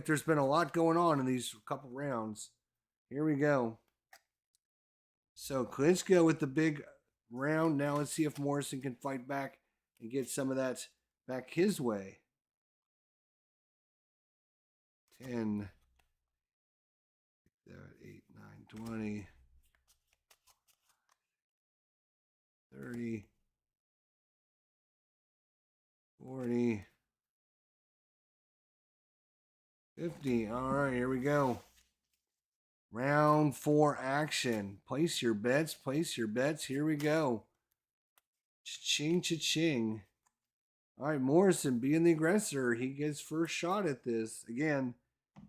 there's been a lot going on in these couple rounds. Here we go. So Klitschko with the big round. Now let's see if Morrison can fight back and get some of that back his way. 10, 7, 8, 9, 20, 30. 40, 50. All right, here we go. Round 4 action. Place your bets. Place your bets. Here we go. Cha-ching, cha-ching. All right, Morrison being the aggressor. He gets first shot at this. Again,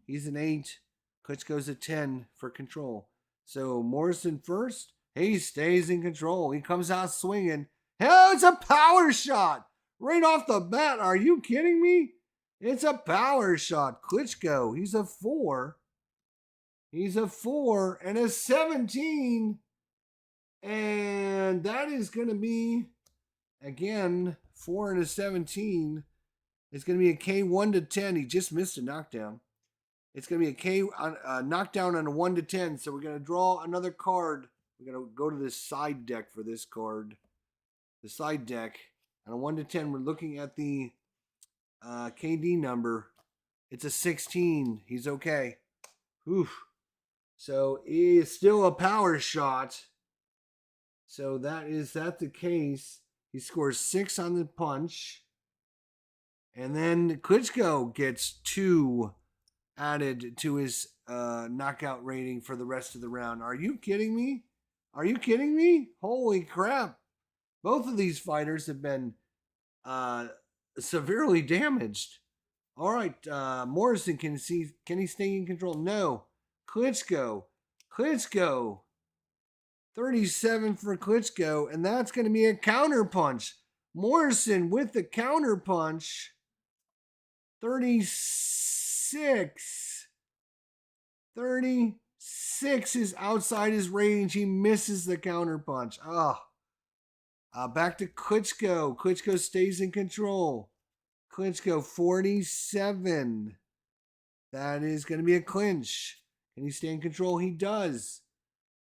he's an 8. Klitschko's a 10 for control. So Morrison first. He stays in control. He comes out swinging. Hell, it's a power shot. Right off the bat, are you kidding me? It's a power shot. Klitschko, he's a 4. He's a 4 and a 17. And that is going to be, again, 4 and a 17. It's going to be a K 1 to 10. He just missed a knockdown. It's going to be a knockdown on a 1 to 10. So we're going to draw another card. We're going to go to the side deck for this card. The side deck. On a 1 to 10, we're looking at the KD number. It's a 16. He's okay. Oof. So he is still a power shot. So that's the case. He scores 6 on the punch. And then Klitschko gets 2 added to his knockout rating for the rest of the round. Are you kidding me? Are you kidding me? Holy crap. Both of these fighters have been severely damaged. All right, Morrison, can he stay in control? No. Klitschko, 37 for Klitschko, and that's going to be a counter punch. Morrison with the counter punch, 36. 36 is outside his range. He misses the counter punch. Back to Klitschko. Klitschko stays in control. Klitschko 47. That is going to be a clinch. Can he stay in control? He does.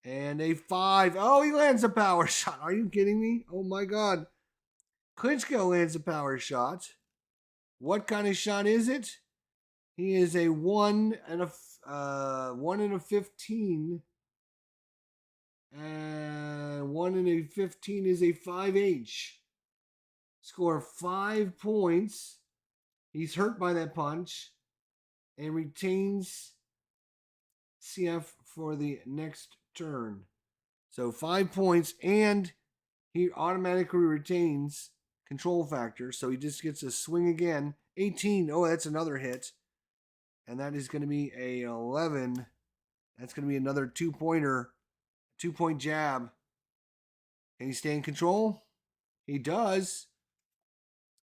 And a 5. Oh, he lands a power shot. Are you kidding me? Oh my God. Klitschko lands a power shot. What kind of shot is it? He is a 1 and a 15. And 1 and a 15 is a 5H. Score 5 points. He's hurt by that punch and retains CF for the next turn. So 5 points, and he automatically retains control factor. So he just gets a swing again. 18. Oh, that's another hit. And that is going to be a 11. That's going to be another 2-pointer. 2-point jab. Can he stay in control? He does.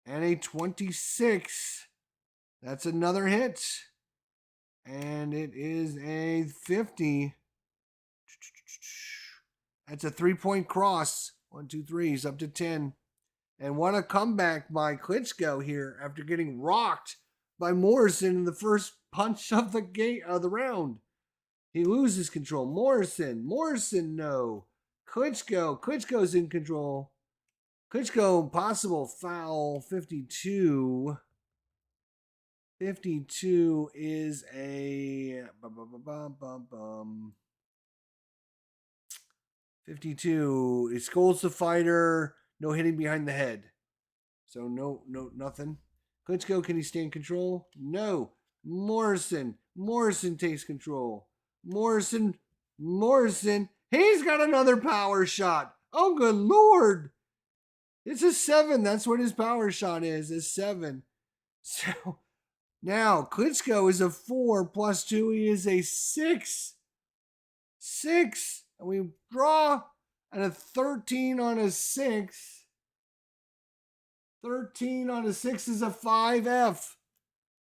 And a 26. That's another hit. And it is a 50. That's a 3-point cross. 1, 2, 3. He's up to 10. And what a comeback by Klitschko here after getting rocked by Morrison in the first punch of the round. He loses control. Morrison, no. Klitschko's in control. Klitschko, possible foul, 52. 52 is a 52. It scolds the fighter. No hitting behind the head. So nothing. Klitschko, can he stay in control? No. Morrison takes control. Morrison. He's got another power shot. Oh, good Lord. It's a 7. That's what his power shot is 7. So now Klitschko is a 4 plus 2. He is a 6. 6. And we draw at a 13 on a 6. 13 on a 6 is a 5F.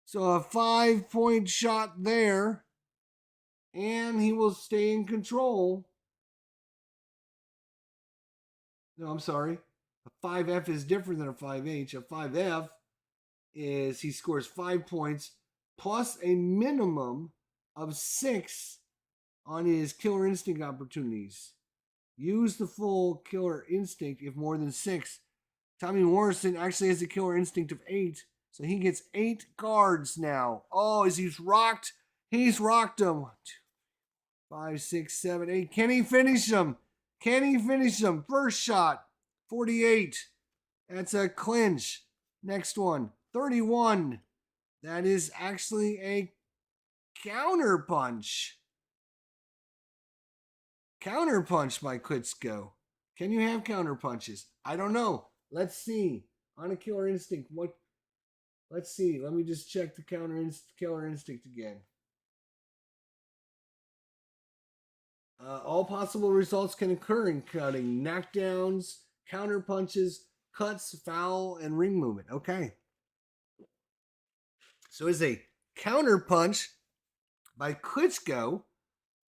So a 5-point shot there. And he will stay in control. No, I'm sorry. A 5F is different than a 5H. A 5F is he scores 5 points plus a minimum of 6 on his killer instinct opportunities. Use the full killer instinct if more than 6. Tommy Morrison actually has a killer instinct of 8. So he gets 8 cards now. Oh, as he's rocked. He's rocked him. 1, 2, 5, 6, 7, 8. Can he finish him? First shot. 48. That's a clinch. Next one. 31. That is actually a counter punch. Counter punch by Klitschko. Can you have counter punches? I don't know. Let's see. On a killer instinct, what? Let's see. Let me just check the killer instinct again. All possible results can occur in cutting: knockdowns, counter punches, cuts, foul, and ring movement. Okay. So it's a counter punch by Klitschko,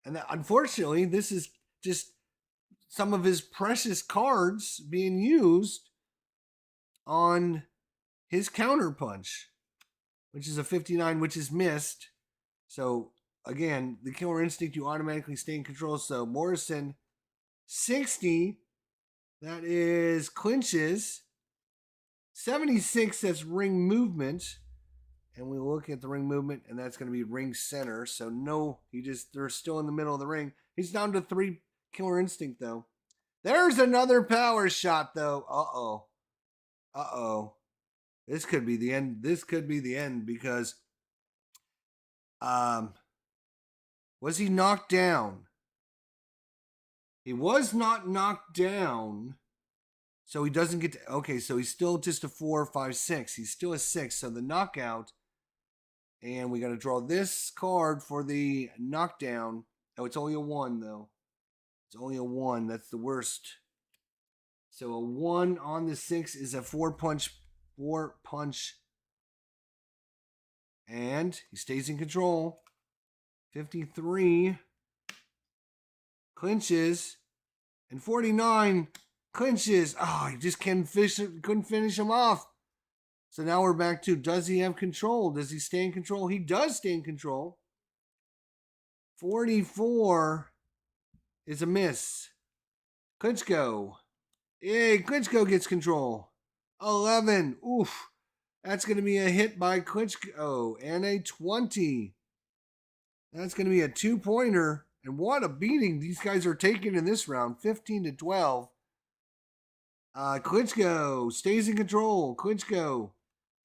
and unfortunately, this is just some of his precious cards being used on his counter punch, which is a 59, which is missed. So again, the killer instinct, you automatically stay in control. So Morrison, 60, that is clinches. 76, that's ring movement. And we look at the ring movement, and that's going to be ring center. So no, they're still in the middle of the ring. He's down to 3 killer instinct, though. There's another power shot, though. Uh-oh. This could be the end. Because was he knocked down? He was not knocked down. So he doesn't get to, okay, so he's still just a 4, 5, 6. He's still a 6. So the knockout, and we got to draw this card for the knockdown. Oh, it's only a 1, though. It's only a 1. That's the worst. So a 1 on the 6 is a 4 punch. And he stays in control. 53 clinches. And 49 clinches. Oh, he just couldn't finish him off. So now we're back to, does he have control? Does he stay in control? He does stay in control. 44 is a miss. Klitschko. Yay, Klitschko gets control. 11. Oof. That's going to be a hit by Klitschko. And a 20. That's going to be a 2-pointer. And what a beating these guys are taking in this round. 15-12. Klitschko stays in control. Klitschko.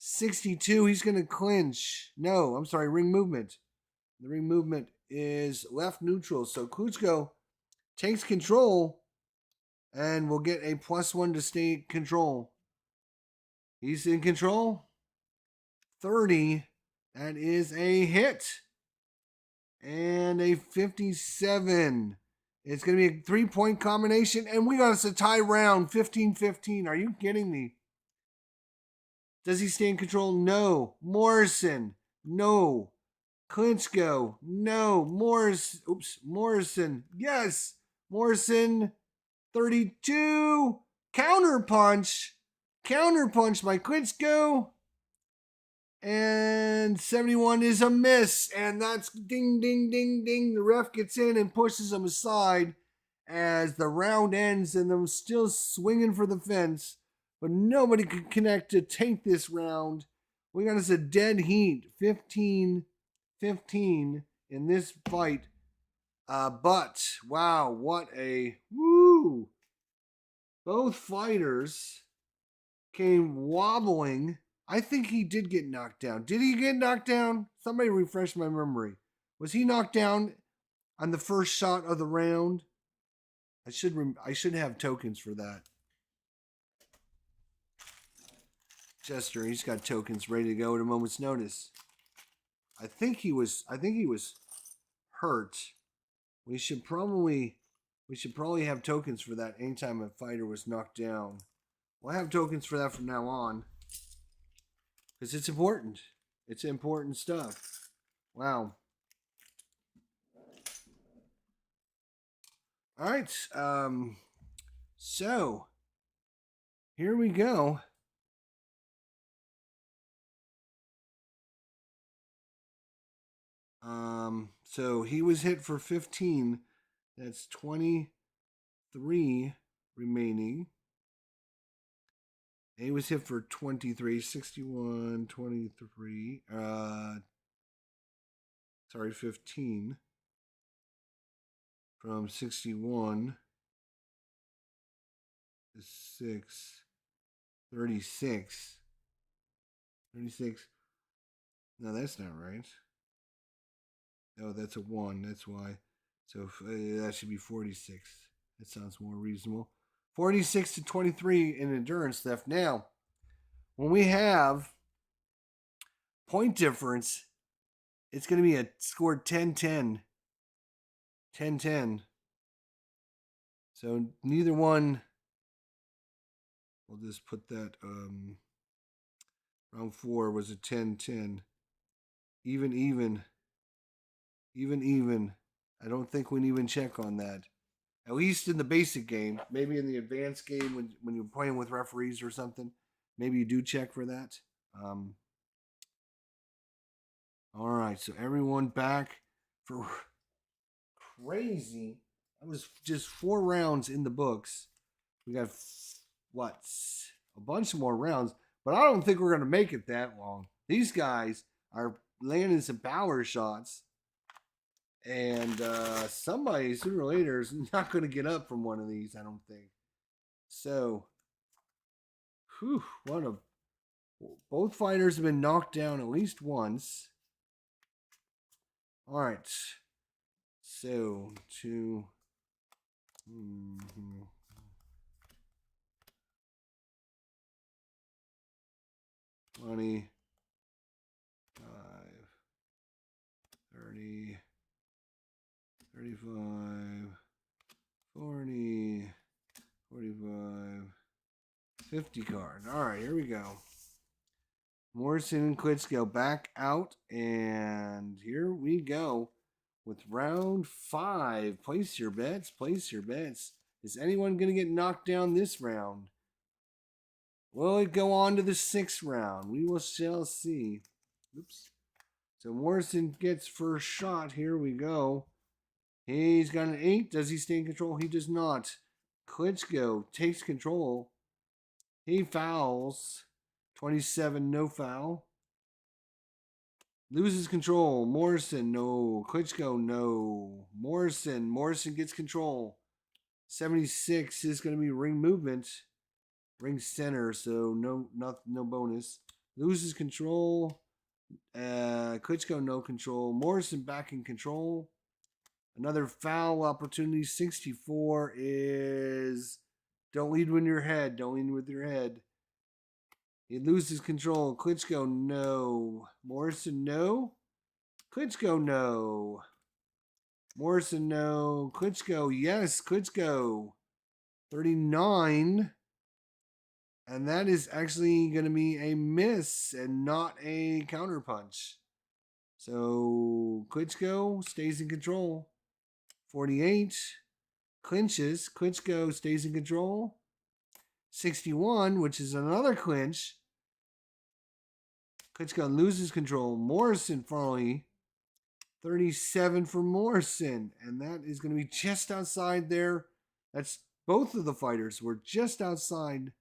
62. He's going to clinch. No, I'm sorry. Ring movement. The ring movement is left neutral. So Klitschko takes control and will get a +1 to stay in control. He's in control. 30. That is a hit. And a 57. It's going to be a 3-point combination. And we got us a tie round, 15-15. Are you kidding me? Does he stay in control? No. Morrison. No. Klitschko. No. Morrison. Yes. Morrison. 32. Counterpunch. Counterpunch by Klitschko. And 71 is a miss. And that's ding, ding, ding, ding. The ref gets in and pushes him aside as the round ends and them still swinging for the fence. But nobody could connect to take this round. We got us a dead heat. 15-15 in this fight. But, wow, what a woo. Both fighters came wobbling. I think he did get knocked down. Did he get knocked down? Somebody refresh my memory. Was he knocked down on the first shot of the round? I should have tokens for that. Chester, he's got tokens ready to go at a moment's notice. I think he was hurt. We should probably have tokens for that anytime a fighter was knocked down. We'll have tokens for that from now on. Because it's important. It's important stuff. Wow. All right. So, here we go. So he was hit for 15. That's 23 remaining. And he was hit for 23, 61, 23. 15. From 61 to 36. 36. No, that's not right. No, that's a 1. That's why. So that should be 46. That sounds more reasonable. 46 to 23 in endurance left. Now, when we have point difference, it's going to be a score 10-10. 10-10. So neither one. We'll just put that. Round 4 was a 10-10. Even. I don't think we even check on that. At least in the basic game. Maybe in the advanced game when you're playing with referees or something. Maybe you do check for that. All right, so everyone back for crazy. That was just 4 rounds in the books. We got, a bunch more rounds. But I don't think we're going to make it that long. These guys are landing some power shots. And somebody sooner or later is not going to get up from one of these, I don't think. So, both fighters have been knocked down at least once. All right. So, 20, 5, 30, 35, 40, 45, 50 card. All right, here we go. Morrison and Klitschko back out, and here we go with round 5. Place your bets. Place your bets. Is anyone going to get knocked down this round? Will it go on to the 6th round? We shall see. Oops. So Morrison gets first shot. Here we go. He's got an 8. Does he stay in control? He does not. Klitschko takes control. He fouls. 27, no foul. Loses control. Morrison, no. Klitschko, no. Morrison gets control. 76 is going to be ring movement. Ring center, so no bonus. Loses control. Klitschko, no control. Morrison back in control. Another foul opportunity. 64 is don't lead with your head. Don't lead with your head. He loses control. Klitschko, no. Morrison, no. Klitschko, no. Morrison, no. Klitschko, yes. Klitschko, 39. And that is actually going to be a miss and not a counterpunch. So Klitschko stays in control. 48. Clinches. Klitschko stays in control. 61, which is another clinch. Klitschko loses control. Morrison finally. 37 for Morrison. And that is going to be just outside there. That's both of the fighters were just outside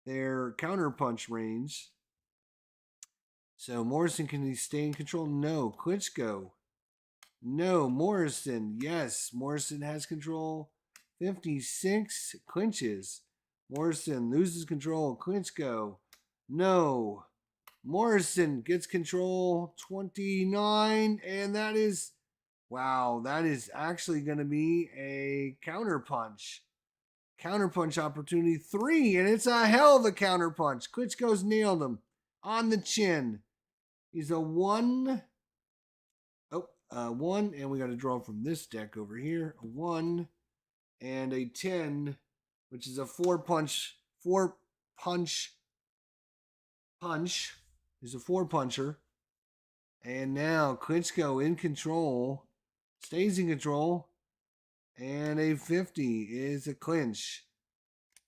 their counterpunch range. So Morrison, can he stay in control? No. Klitschko. No. Morrison. Yes. Morrison has control. 56. Clinches. Morrison loses control. Klitschko. No. Morrison gets control. 29. And that is, wow, that is actually going to be a counterpunch. Counterpunch opportunity 3. And it's a hell of a counterpunch. Klitschko's nailed him on the chin. He's a 1. Oh, 1. And we got to draw from this deck over here. A 1 and a 10, which is a 4-punch. 4-punch. Punch. He's a 4-puncher. And now Klitschko in control. Stays in control. And a 50 is a clinch.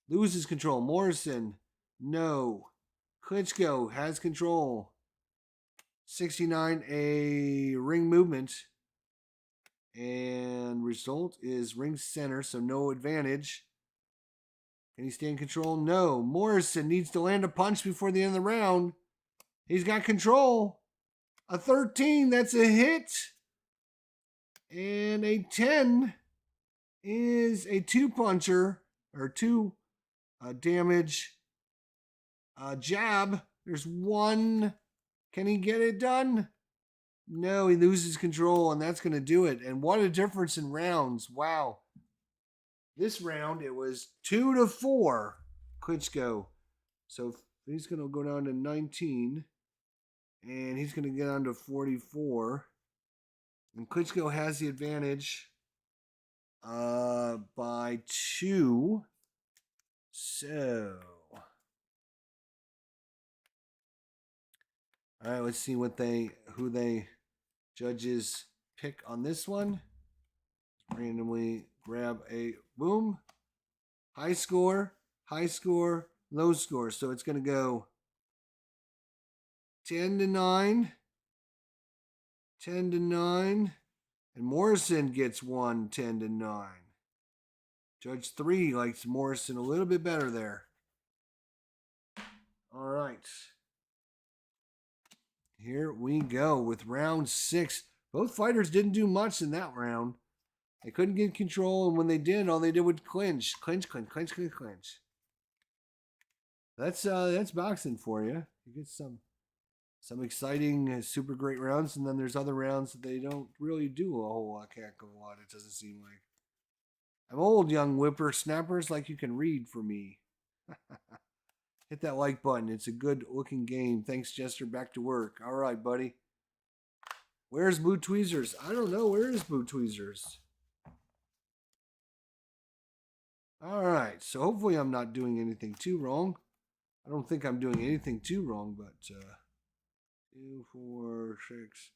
Loses control. Morrison. No. Klitschko has control. 69, a ring movement. And result is ring center, so no advantage. Can he stay in control? No. Morrison needs to land a punch before the end of the round. He's got control. A 13, that's a hit. And a 10 is a 2-puncher, or 2 damage. Jab. There's 1. Can he get it done? No, he loses control, and that's going to do it. And what a difference in rounds. Wow. This round, it was 2-4, Klitschko. So he's going to go down to 19, and he's going to get on to 44. And Klitschko has the advantage by 2. So, all right, let's see who they judges pick on this one. Randomly grab a boom. High score, low score. So it's going to go 10-9, 10-9, and Morrison gets 1, 10-9. Judge 3 likes Morrison a little bit better there. All right. Here we go with round 6. Both fighters didn't do much in that round. They couldn't get control, and when they did, all they did was clinch. Clinch. That's boxing for you. You get some exciting, super great rounds, and then there's other rounds that they don't really do a whole heck of a lot, it doesn't seem like. I'm old, young whippersnappers, like you can read for me. Hit that like button. It's a good looking game. Thanks, Jester. Back to work. All right, buddy. Where's Blue Tweezers? I don't know. Where is Blue Tweezers? All right. So hopefully I'm not doing anything too wrong. I don't think I'm doing anything too wrong, but 2, 4, 6,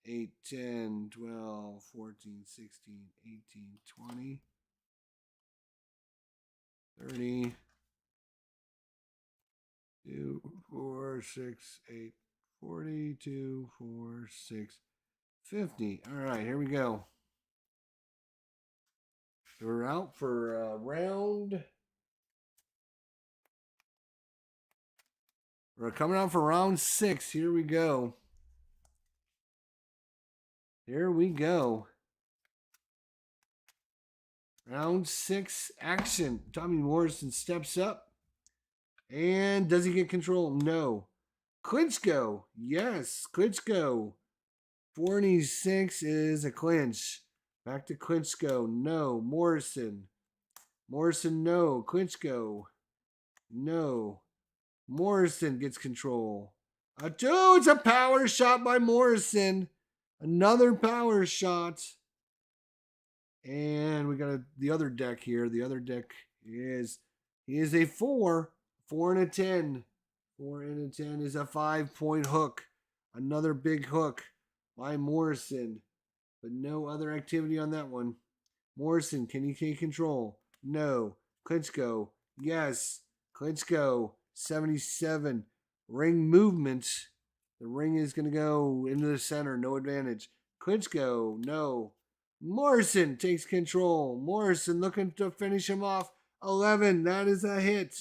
8, 10, 12, 14, 16, 18, 20, 30. 2, 4, 6, 8, 42, 4, 6, 50. All right, here we go. We're out for round. We're coming out for round 6. Here we go. Here we go. Round 6 action. Tommy Morrison steps up. And does he get control? No. Klitschko. Yes, Klitschko. 46 is a clinch. Back to Klitschko. No. Morrison. Morrison, no. Klitschko. No. Morrison gets control. It's a power shot by Morrison. Another power shot. And we got the other deck here. The other deck is a 4. 4 and a 10. 4 and a 10 is a 5-point hook. Another big hook by Morrison. But no other activity on that one. Morrison, can he take control? No. Klitschko, yes. Klitschko, 77. Ring movement. The ring is going to go into the center. No advantage. Klitschko, no. Morrison takes control. Morrison looking to finish him off. 11. That is a hit.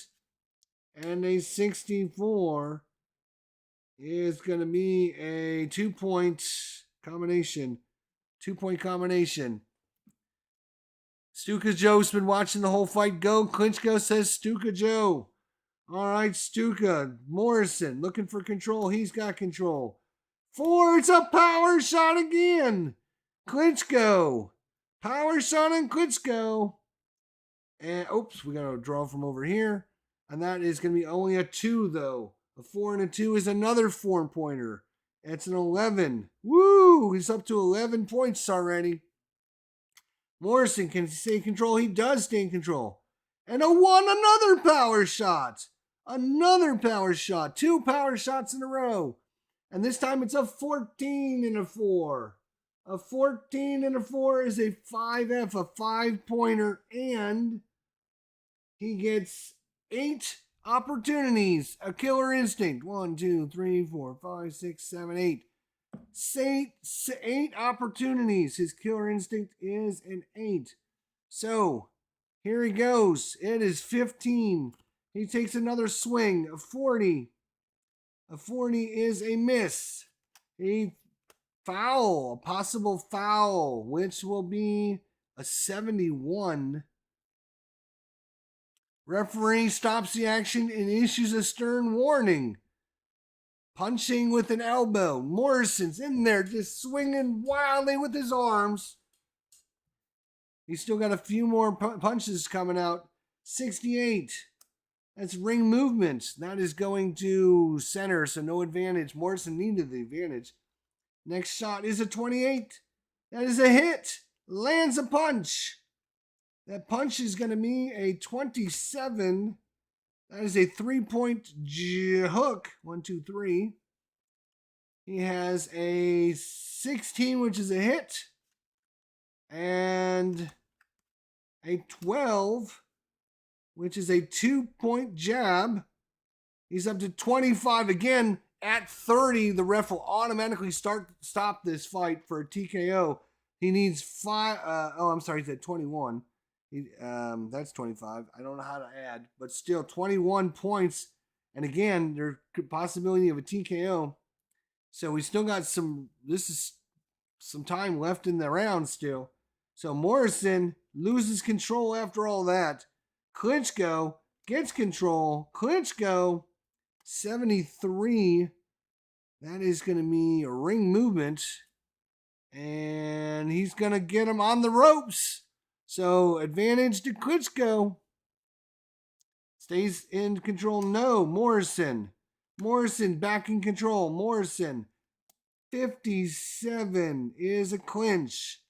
And a 64 is going to be a 2-point combination. 2-point combination. Stuka Joe's been watching the whole fight go. Klitschko says Stuka Joe. All right, Stuka. Morrison looking for control. He's got control. 4. It's a power shot again. Klitschko. Power shot on Klitschko. And, oops, we got to draw from over here. And that is going to be only a 2, though. A 4 and a 2 is another 4-pointer. It's an 11. Woo! He's up to 11 points already. Morrison can stay in control. He does stay in control. And a 1, another power shot. Another power shot. 2 power shots in a row. And this time it's a 14 and a 4. A 14 and a 4 is a 5F, a 5-pointer. And he gets 8 opportunities. A killer instinct. 1, 2, 3, 4, 5, 6, 7, 8. 8 opportunities. His killer instinct is an 8. So, here he goes. It is 15. He takes another swing. A 40. A 40 is a miss. A possible foul, which will be a 71. Referee stops the action and issues a stern warning. Punching with an elbow. Morrison's in there just swinging wildly with his arms. He's still got a few more punches coming out. 68. That's ring movement. That is going to center, so no advantage. Morrison needed the advantage. Next shot is a 28. That is a hit. Lands a punch. That punch is going to be a 27. That is a 3-point hook. 1, 2, 3. He has a 16, which is a hit. And a 12, which is a 2-point jab. He's up to 25 again. At 30, the ref will automatically stop this fight for a TKO. He needs 5. He's at 21. That's 25. I don't know how to add, but still 21 points. And again, there's possibility of a TKO. So we still got some time left in the round still. So Morrison loses control after all that. Klitschko gets control. Klitschko, 73. That is going to be a ring movement. And he's going to get him on the ropes. So advantage to Klitschko. Stays in control. No. Morrison. Morrison back in control. Morrison. 57 is a clinch.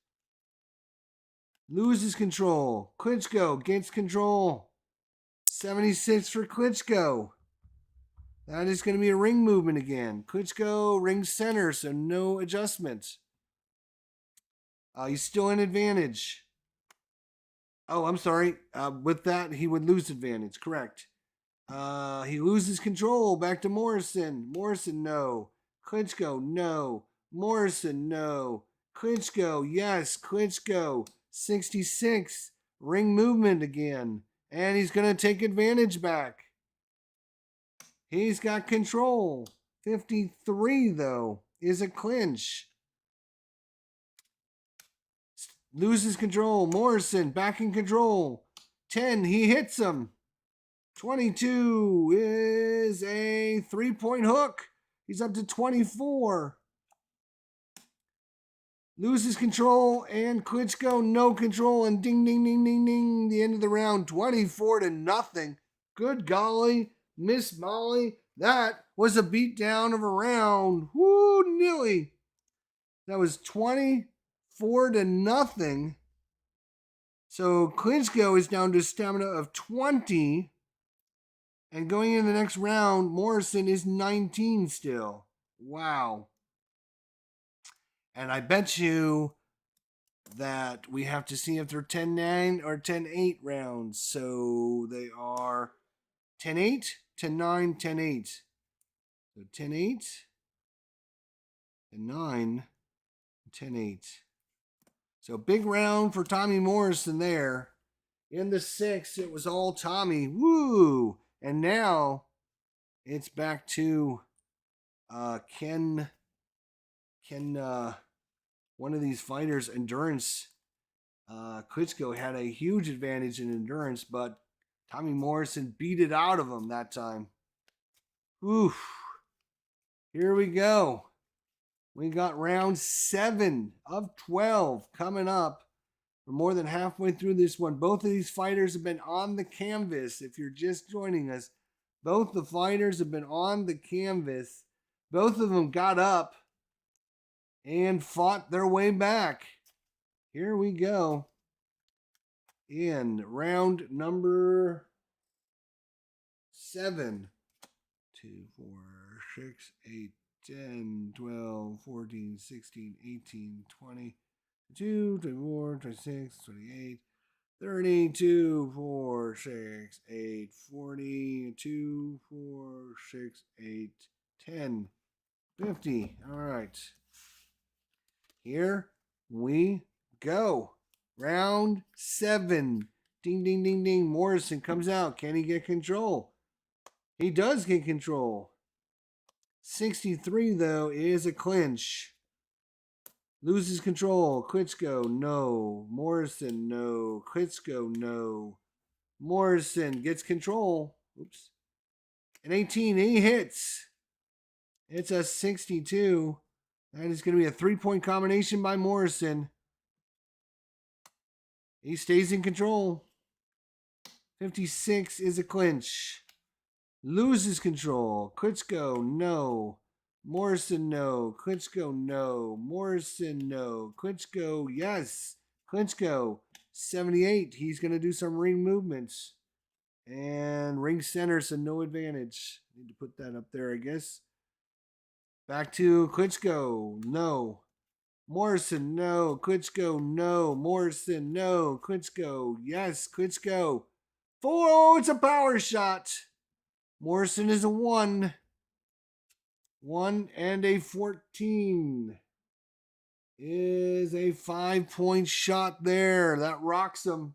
Loses control. Klitschko gets control. 76 for Klitschko. That is going to be a ring movement again. Klitschko ring center, so no adjustments. He's still in advantage. Oh, I'm sorry. With that, he would lose advantage. Correct. He loses control. Back to Morrison. Morrison, no. Klitschko, no. Morrison, no. Klitschko, yes. Klitschko, 66. Ring movement again. And he's going to take advantage back. He's got control. 53, though, is a clinch. Loses control. Morrison back in control. 10, he hits him. 22 is a 3-point hook. He's up to 24. loses control, and Klitschko no control, and ding, ding, ding, ding, ding. The end of the round, 24-0. Good golly, Miss Molly, that was a beatdown of a round. Woo, Nilly. That was 24-0. So Klitschko is down to stamina of 20. And going into the next round, Morrison is 19 still. Wow. And I bet you that we have to see if they're 10-9 or 10-8 rounds. So they are 10-8, 10-9, 10-8. So 10-8, 10-9, 10-8. So big round for Tommy Morrison there. In the sixth, it was all Tommy. Woo! And now it's back to Ken, one of these fighters, endurance. Klitschko had a huge advantage in endurance, but Tommy Morrison beat it out of him that time. Oof. Here we go. We got round 7 of 12 coming up. We're more than halfway through this one. Both of these fighters have been on the canvas. If you're just joining us, both the fighters have been on the canvas. Both of them got up and fought their way back. Here we go. In round number 7. 2, 4, 6, 8, 10, 12, 14, 16, 18, 20, 22, 24, 26, 28, 32, 4, 6, 8, 40, 2, 4, 6, 8, 10, 50. All right. Here we go. Round 7. Ding, ding, ding, ding. Morrison comes out. Can he get control? He does get control. 63, though, is a clinch. Loses control. Klitschko, no. Morrison, no. Klitschko, no. Morrison gets control. Oops. An 18, he hits. It's a 62. That is going to be a 3-point combination by Morrison. He stays in control. 56 is a clinch. Loses control. Klitschko, no. Morrison, no. Klitschko, no. Morrison, no. Klitschko, yes. Klitschko, 78. He's going to do some ring movements. And ring center, so no advantage. Need to put that up there, I guess. Back to Klitschko, no. Morrison, no. Klitschko, no. Morrison, no. Klitschko, yes. Klitschko. 4. Oh, it's a power shot. Morrison is a 1. 1 and a 14 is a 5-point shot there. That rocks him.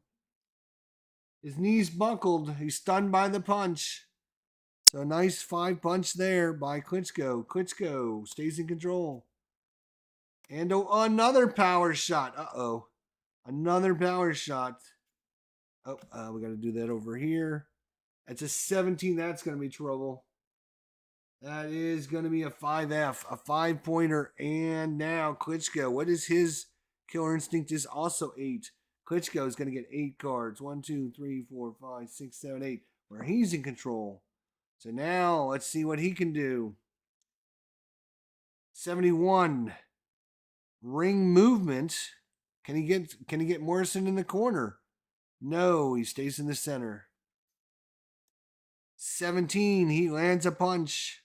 His knees buckled. He's stunned by the punch. So a nice 5 punch there by Klitschko. Klitschko stays in control. And another power shot. Uh-oh. Another power shot. Oh, we got to do that over here. That's a 17. That's going to be trouble. That is going to be a 5F, a 5-pointer. And now Klitschko, what is his killer instinct is also 8. Klitschko is going to get 8 cards. 1, 2, 3, 4, 5, 6, 7, 8. Where he's in control. So now let's see what he can do. 71. Ring movement. Can he get Morrison in the corner? No, he stays in the center. 17. He lands a punch.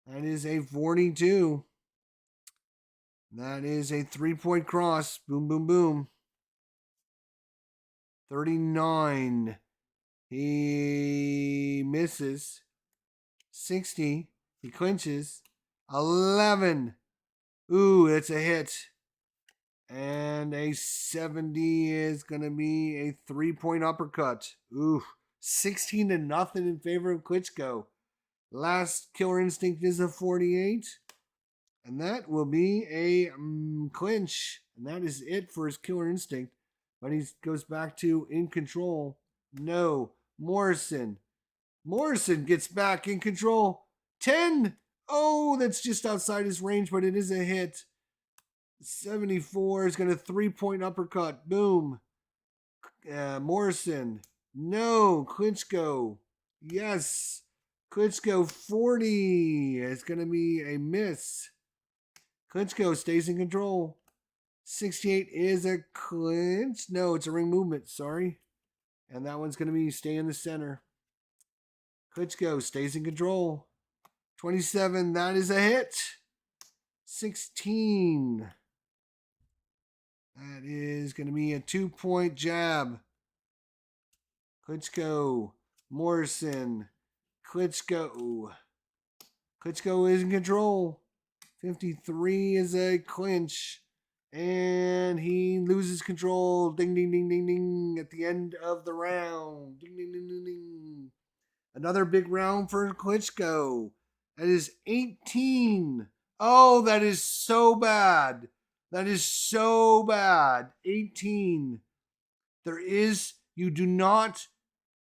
That is a 42. That is a 3-point cross. Boom, boom, boom. 39. He misses. 60. He clinches. 11. Ooh, it's a hit. And a 70 is going to be a 3-point uppercut. Ooh, 16-0 in favor of Klitschko. Last killer instinct is a 48. And that will be a clinch. And that is it for his killer instinct. But he goes back to in control. No. Morrison. Morrison gets back in control. 10. Oh, that's just outside his range, but it is a hit. 74 is going to 3-point uppercut. Boom. Morrison. No. Klitschko. Yes. Klitschko 40. It's going to be a miss. Klitschko stays in control. 68 is a clinch. No, it's a ring movement. Sorry. And that one's going to be stay in the center. Klitschko stays in control. 27. That is a hit. 16. That is going to be a 2-point jab. Klitschko. Morrison. Klitschko. Klitschko is in control. 53 is a clinch. And he loses control. Ding, ding, ding, ding, ding. At the end of the round. Ding, ding, ding, ding, ding. Another big round for Klitschko. That is 18. Oh, that is so bad. That is so bad. 18. You do not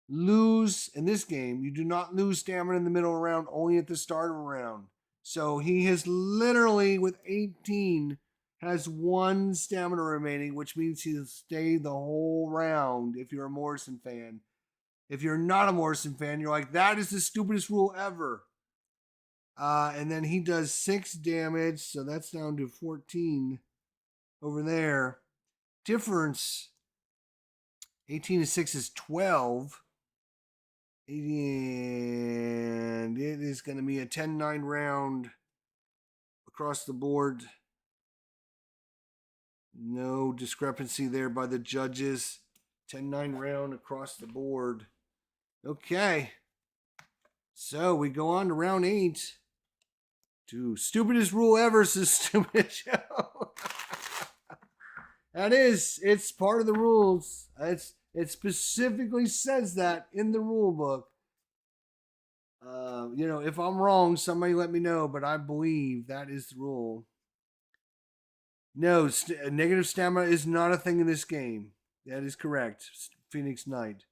lose in this game. You do not lose stamina in the middle of the round, only at the start of a round. So he has literally, with 18, has 1 stamina remaining, which means he'll stay the whole round if you're a Morrison fan. If you're not a Morrison fan, you're like, that is the stupidest rule ever. And then he does 6 damage, so that's down to 14 over there. Difference, 18 to 6 is 12. And it is going to be a 10-9 round across the board. No discrepancy there by the judges. 10-9 round across the board. Okay. So we go on to round 8. To stupidest rule ever, says Stupid Show. It's part of the rules. It specifically says that in the rule book. If I'm wrong, somebody let me know, but I believe that is the rule. No, negative stamina is not a thing in this game. That is correct. Phoenix Knight.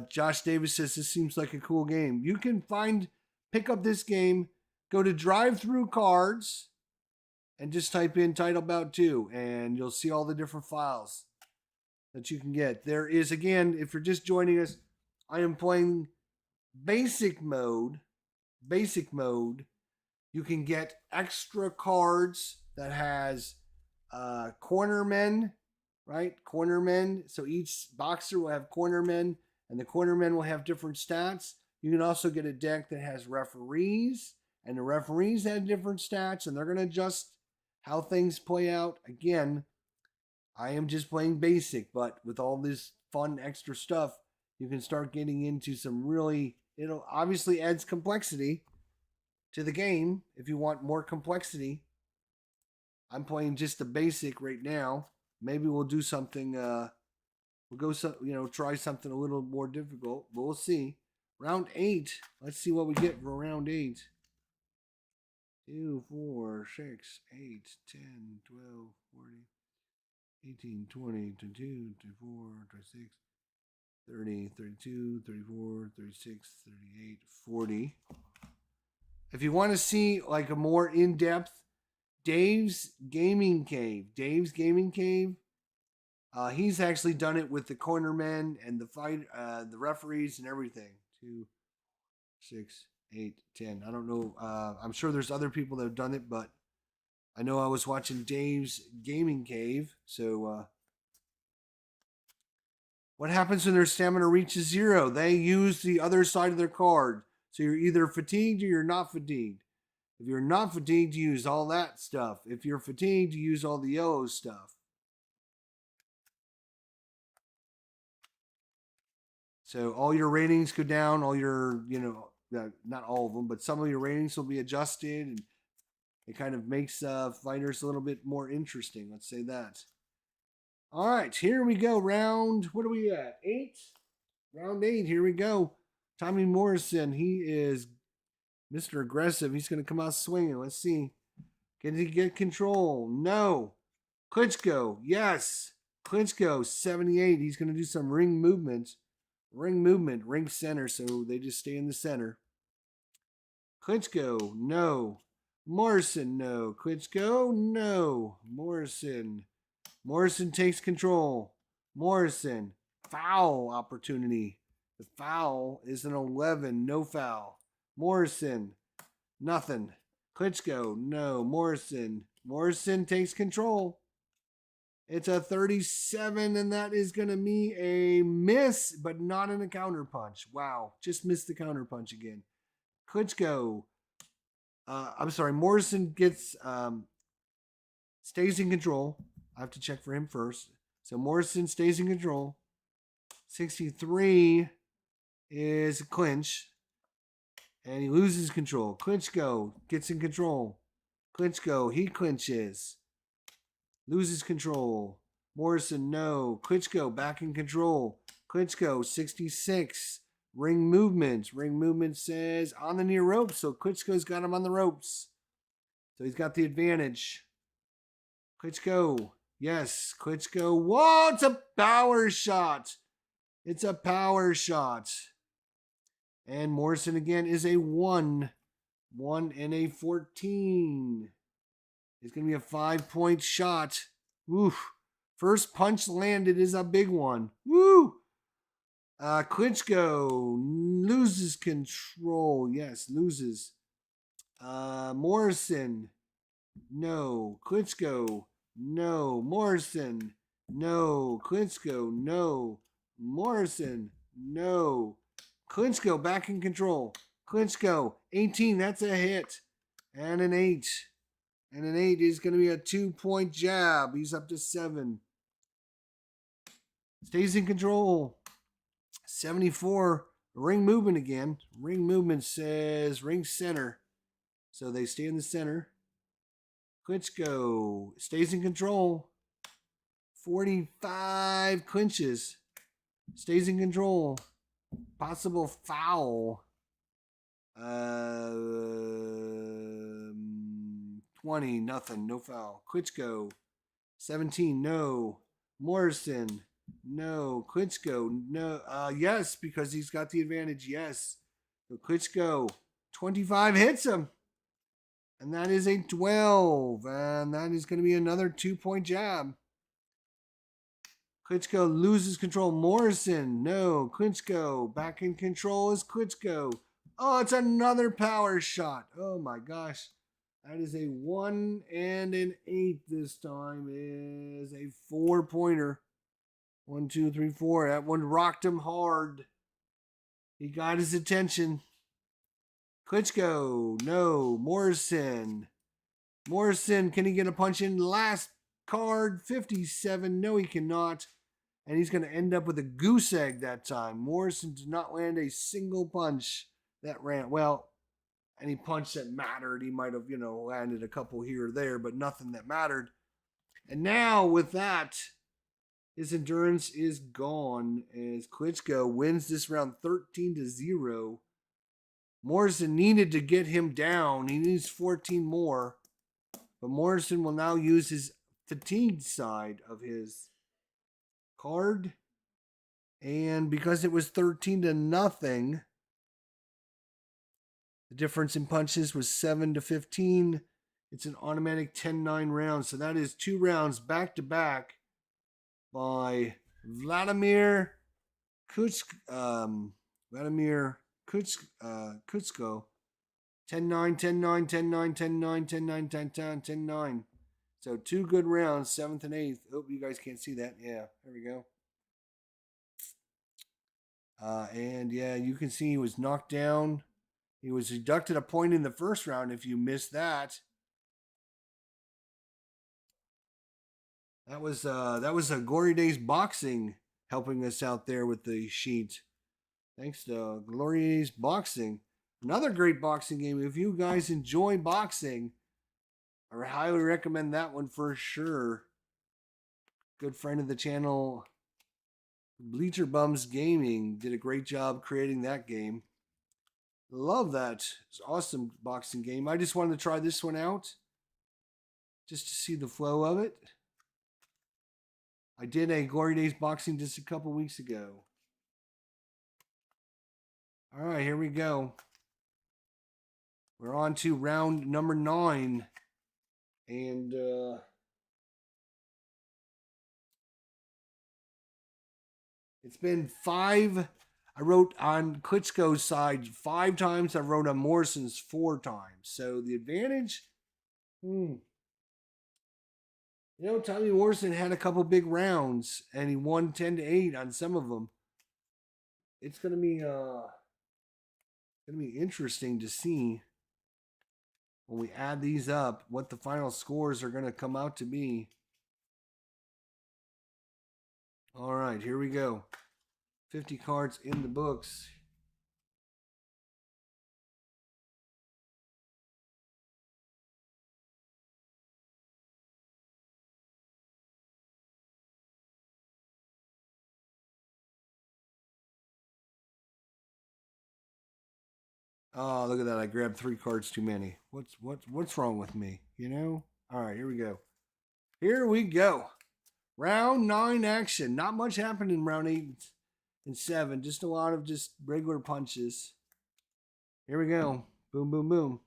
Josh Davis says this seems like a cool game. You can pick up this game, go to drive-through cards, and just type in Title Bout 2, and you'll see all the different files that you can get. There is, again, if you're just joining us, I am playing basic mode. Basic mode. You can get extra cards that has cornermen, right? Cornermen. So each boxer will have cornermen, and the cornermen will have different stats. You can also get a deck that has referees, and the referees have different stats, and they're going to adjust how things play out. Again, I am just playing basic, but with all this fun extra stuff, you can start getting into some really, it'll obviously adds complexity to the game if you want more complexity. I'm playing just the basic right now. Maybe we'll do something, try something a little more difficult, but we'll see. Round 8. Let's see what we get for round 8. 2, 4, 6, 8, 10, 12, 14, 18, 20, 22, 24, 26, 30, 32, 34, 36, 38, 40. If you want to see like a more in-depth Dave's Gaming Cave, he's actually done it with the cornermen and the referees and everything. 2, 6, 8, 10. I don't know. I'm sure there's other people that have done it, but I know I was watching Dave's Gaming Cave. So what happens when their stamina reaches 0? They use the other side of their card. So you're either fatigued or you're not fatigued. If you're not fatigued, you use all that stuff. If you're fatigued, you use all the yellow stuff. So all your ratings go down, all your, not all of them, but some of your ratings will be adjusted, and it kind of makes fighters a little bit more interesting. Let's say that. All right, here we go. What are we at? 8? Round 8, here we go. Tommy Morrison, he is Mr. Aggressive. He's going to come out swinging. Let's see. Can he get control? No. Klitschko, yes. Klitschko, 78. He's going to do some ring movement, ring center, so they just stay in the center. Klitschko, no. Morrison, no. Klitschko, no. Morrison takes control. Morrison, foul opportunity. The foul is an 11, no foul. Morrison, nothing. Klitschko, no. Morrison takes control. It's a 37, and that is going to be a miss, but not in a counter punch. Wow, just missed the counter punch again. Klitschko, Morrison gets stays in control. I have to check for him first. So Morrison stays in control. 63 is a clinch, and he loses control. Klitschko gets in control. Klitschko, he clinches. Loses control. Morrison, no. Klitschko back in control. Klitschko, 66. Ring movement. Ring movement says on the near ropes. So Klitschko's got him on the ropes. So he's got the advantage. Klitschko. Yes, Klitschko. Whoa, it's a power shot. It's a power shot. And Morrison again is a 1. 1 and a 14. It's going to be a 5-point shot. Oof. First punch landed is a big one. Woo! Klitschko loses control. Yes, loses. Morrison. No. Klitschko. No. Morrison. No. Klitschko. No. Morrison. No. Klitschko back in control. Klitschko. 18. That's a hit. And an 8. And an 8 is going to be a 2-point jab. He's up to 7. Stays in control. 74. Ring movement again. Ring movement says ring center. So they stay in the center. Klitschko stays in control. 45 clinches. Stays in control. Possible foul. 20, nothing, no foul. Klitschko, 17, no. Morrison, no. Klitschko, no. Yes, because he's got the advantage, yes. So Klitschko, 25 hits him. And that is a 12. And that is going to be another 2-point jab. Klitschko loses control. Morrison, no. Klitschko, back in control is Klitschko. Oh, it's another power shot. Oh my gosh. That is a 1 and an 8 this time. Is a 4-pointer. 1, 2, 3, 4. That one rocked him hard. He got his attention. Klitschko, no. Morrison. Morrison, can he get a punch in? Last card, 57. No, he cannot. And he's going to end up with a goose egg that time. Morrison did not land a single punch that ran. Well, any punch that mattered, he might have, landed a couple here or there, but nothing that mattered. And now with that, his endurance is gone as Klitschko wins this round 13-0. Morrison needed to get him down. He needs 14 more. But Morrison will now use his fatigued side of his card. And because it was 13-0, the difference in punches was 7-15. It's an automatic 10-9 round. So that is 2 rounds back-to-back by Wladimir Klitschko. Klitschko. 10-9, 10-9, 10-9, 10-9, 10-9, 10-9, 10-9. So 2 good rounds, 7th and 8th. Oh, you guys can't see that. Yeah, there we go. And yeah, you can see he was knocked down. He was deducted a point in the first round if you missed that. That was a Glory Days Boxing helping us out there with the sheet. Thanks to Glory Days Boxing. Another great boxing game. If you guys enjoy boxing, I highly recommend that one for sure. Good friend of the channel, Bleacher Bums Gaming, did a great job creating that game. Love that. It's an awesome boxing game. I just wanted to try this one out just to see the flow of it. I did a Glory Days Boxing just a couple weeks ago. All right, here we go. We're on to round number 9. And it's been 5. I wrote on Klitschko's side 5 times. I wrote on Morrison's 4 times. So the advantage, Tommy Morrison had a couple big rounds, and he won 10-8 on some of them. It's gonna be interesting to see when we add these up what the final scores are gonna come out to be. All right, here we go. 50 cards in the books. Oh, look at that. I grabbed 3 cards too many. What's wrong with me? All right, here we go. Here we go. Round 9 action. Not much happened in round 8 and 7. Just a lot of just regular punches. Here we go. Boom, boom, boom.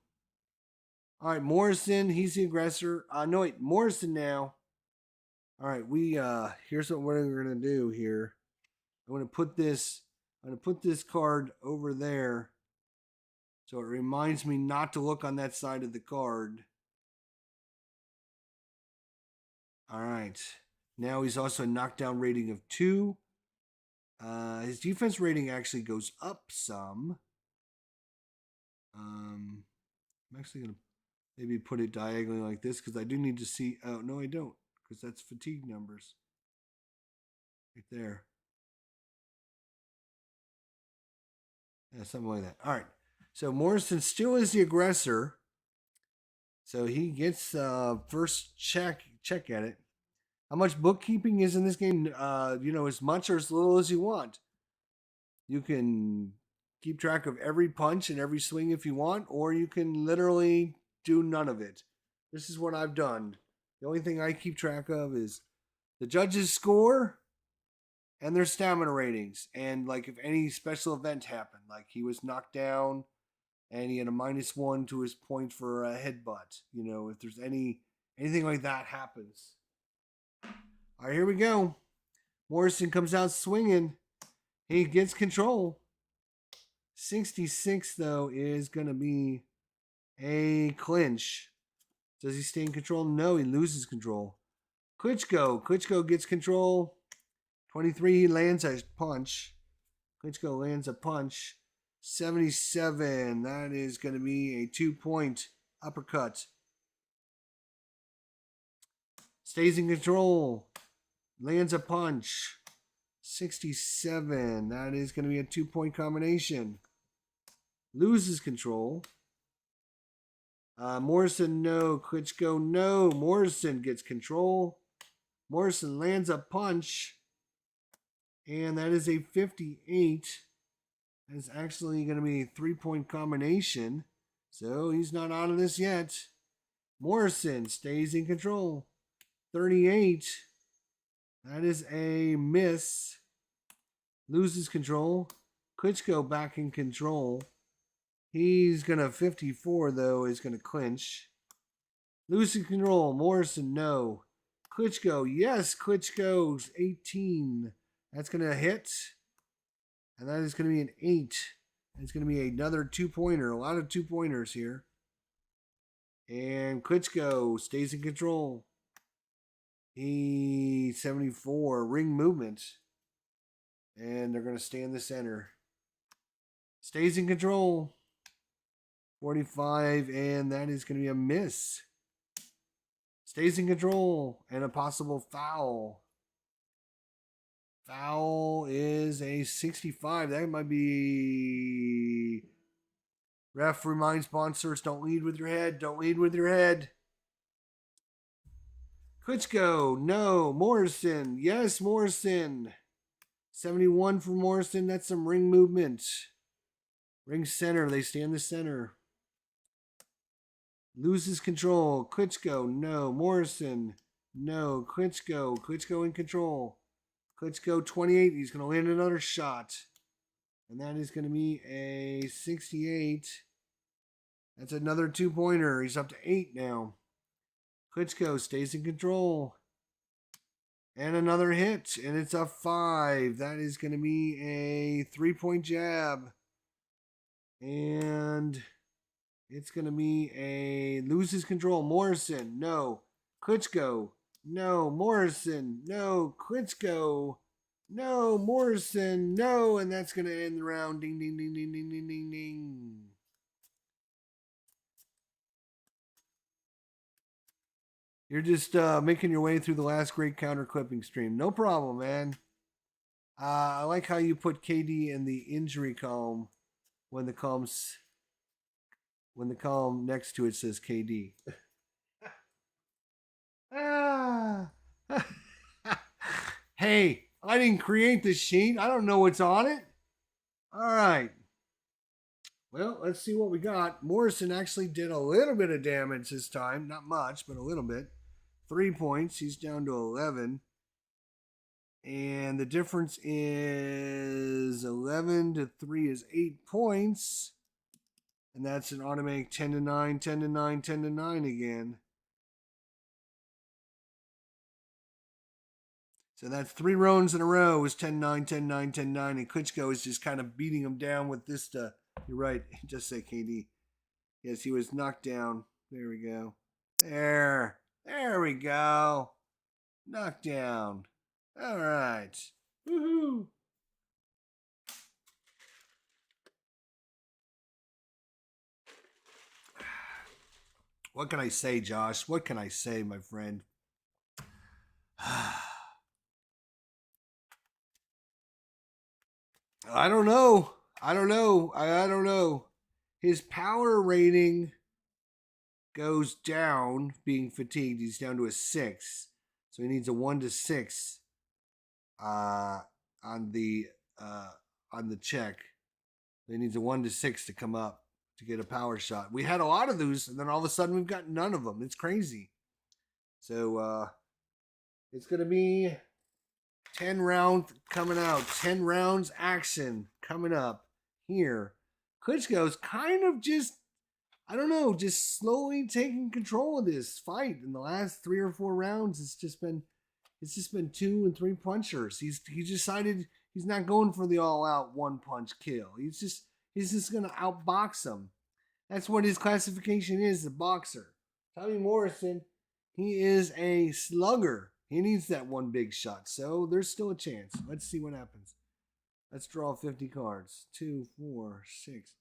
All right, Morrison, he's the aggressor. No, wait, Morrison now. All right, here's what we're gonna do here. I'm gonna put this card over there, so it reminds me not to look on that side of the card. All right. Now he's also a knockdown rating of 2. His defense rating actually goes up some. I'm actually gonna maybe put it diagonally like this because I do need to see. Oh no, I don't, because that's fatigue numbers right there. Yeah, something like that. All right. So Morrison still is the aggressor. So he gets first check at it. How much bookkeeping is in this game? As much or as little as you want. You can keep track of every punch and every swing if you want, or you can literally do none of it. This is what I've done. The only thing I keep track of is the judges' score and their stamina ratings. And like if any special event happened, like he was knocked down and he had a -1 to his point for a headbutt. If there's anything like that happens. All right, here we go. Morrison comes out swinging. He gets control. 66, though, is going to be a clinch. Does he stay in control? No, he loses control. Klitschko gets control. 23, he lands a punch. Klitschko lands a punch. 77, that is going to be a 2-point uppercut. Stays in control. Lands a punch. 67, that is going to be a 2-point combination. Loses control. Morrison, no. Klitschko, no. Morrison gets control. Morrison lands a punch. And that is a 58. That is actually going to be a 3-point combination. So he's not out of this yet. Morrison stays in control. 38. That is a miss. Loses control. Klitschko back in control. He's going to 54, though, is going to clinch. Losing control. Morrison, no. Klitschko, yes. Klitschko's 18. That's going to hit. And that is going to be an 8. It's going to be another 2-pointer. A lot of 2-pointers here. And Klitschko stays in control. He's 74. Ring movement. And they're going to stay in the center. Stays in control. 45, and that is going to be a miss. Stays in control, and a possible foul. Foul is a 65. That might be... Ref reminds sponsors, don't lead with your head. Don't lead with your head. Klitschko, no. Morrison, yes, Morrison. 71 for Morrison. That's some ring movement. Ring center. They stay in the center. Loses control. Klitschko, no. Morrison, no. Klitschko in control. Klitschko 28. He's going to land another shot. And that is going to be a 68. That's another 2-pointer. He's up to 8 now. Klitschko stays in control. And another hit, and it's a 5. That is going to be a 3-point jab. And it's going to be a loses control. Morrison, no. Klitschko, no. Morrison, no. Klitschko, no. Morrison, no. And that's going to end the round. Ding, ding, ding, ding, ding, ding, ding, ding. You're just making your way through the last great counter clipping stream. No problem, man. I like how you put KD in the injury column when the column next to it says KD. Hey, I didn't create the sheet. I don't know what's on it. All right. Well, let's see what we got. Morrison actually did a little bit of damage this time. Not much, but a little bit. 3 points. He's down to 11. And the difference is 11 to 3 is 8 points. And that's an automatic 10 to 9, 10 to 9, 10 to 9 again. So that's 3 rounds in a row. It was 10-9, 10-9, 10-9. And Klitschko is just kind of beating him down with this stuff. You're right. Just say KD. Yes, he was knocked down. There we go. There we go. Knocked down. All right. Woohoo. What can I say, Josh? What can I say, my friend? I don't know. I don't know. His power rating goes down, being fatigued. He's down to a 6. So he needs a 1 to 6 on the check. He needs a 1 to 6 to come up to get a power shot. We had a lot of those, and then all of a sudden we've got none of them. It's crazy. So it's going to be 10 rounds coming out. 10 rounds action coming up here. Klitschko's kind of just, I don't know, just slowly taking control of this fight. In the last 3 or 4 rounds, it's just been 2 and 3 punchers. He decided he's not going for the all-out one-punch kill. He's just gonna outbox him. That's what his classification is, a boxer. Tommy Morrison, he is a slugger. He needs that one big shot. So there's still a chance. Let's see what happens. Let's draw 50 cards. 2, 4, 6,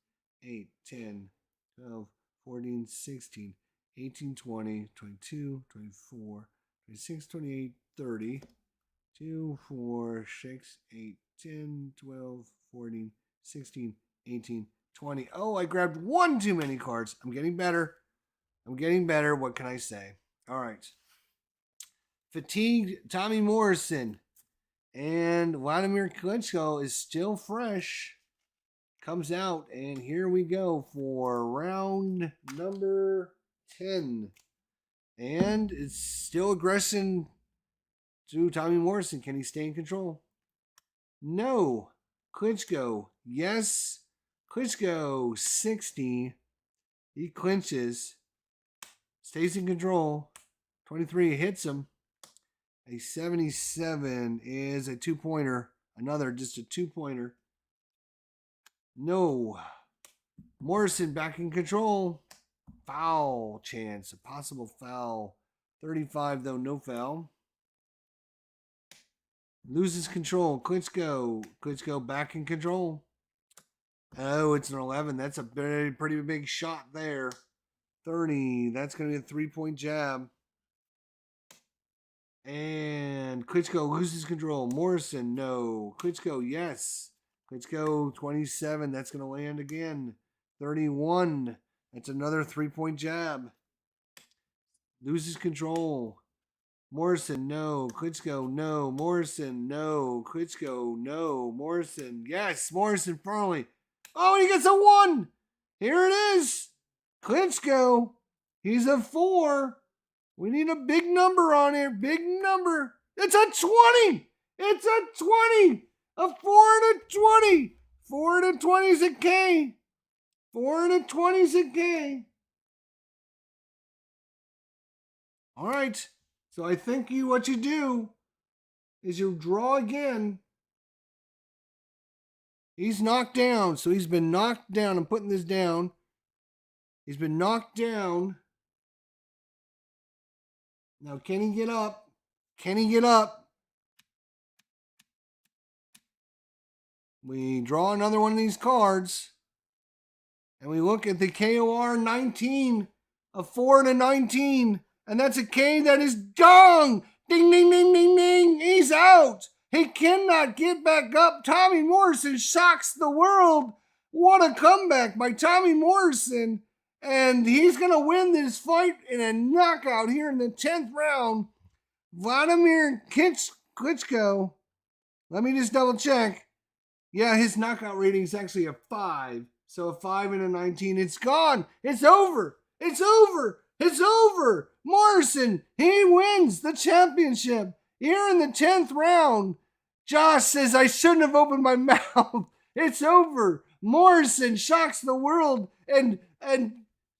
8, 10, 12, 14, 16, 18, 20, 22, 24, 26, 28, 30. 2, 4, 6, 8, 10, 12, 14, 16, 18, 20. Oh, I grabbed one too many cards. I'm getting better. What can I say? All right. Fatigued Tommy Morrison and Wladimir Klitschko is still fresh. Comes out, and here we go for round number 10. And it's still aggression to Tommy Morrison. Can he stay in control? No. Klitschko, yes. Klitschko, 60. He clinches. Stays in control. 23 hits him. A 77 is a 2-pointer. Another, just a 2-pointer. No. Morrison back in control. Foul chance. A possible foul. 35, though, no foul. Loses control. Klitschko back in control. Oh, it's an 11. That's a pretty big shot there. 30. That's going to be a 3-point jab. And Klitschko loses control. Morrison, no. Klitschko, yes. Klitschko, 27. That's going to land again. 31. That's another 3-point jab. Loses control. Morrison, no. Klitschko, no. Morrison, no. Klitschko, no. Morrison, yes. Morrison firmly. Oh, and he gets a 1. Here it is. Klitschko. He's a 4. We need a big number on here. Big number. It's a 20. It's a 20. A 4 and a 20. 4 and a 20 is a K. 4 and a 20's a K. All right. So I think what you do is you draw again. He's knocked down. So he's been knocked down. I'm putting this down. He's been knocked down. Now, can he get up? Can he get up? We draw another one of these cards. And we look at the KOR 19. A 4 and a 19. And that's a K that is gong. Ding, ding, ding, ding, ding. He's out. He cannot get back up. Tommy Morrison shocks the world. What a comeback by Tommy Morrison. And he's going to win this fight in a knockout here in the 10th round. Wladimir Klitschko. Let me just double check. Yeah, his knockout rating is actually a 5. So a 5 and a 19. It's gone. It's over. It's over. It's over. Morrison, he wins the championship here in the 10th round. Josh says I shouldn't have opened my mouth. It's over. Morrison shocks the world, and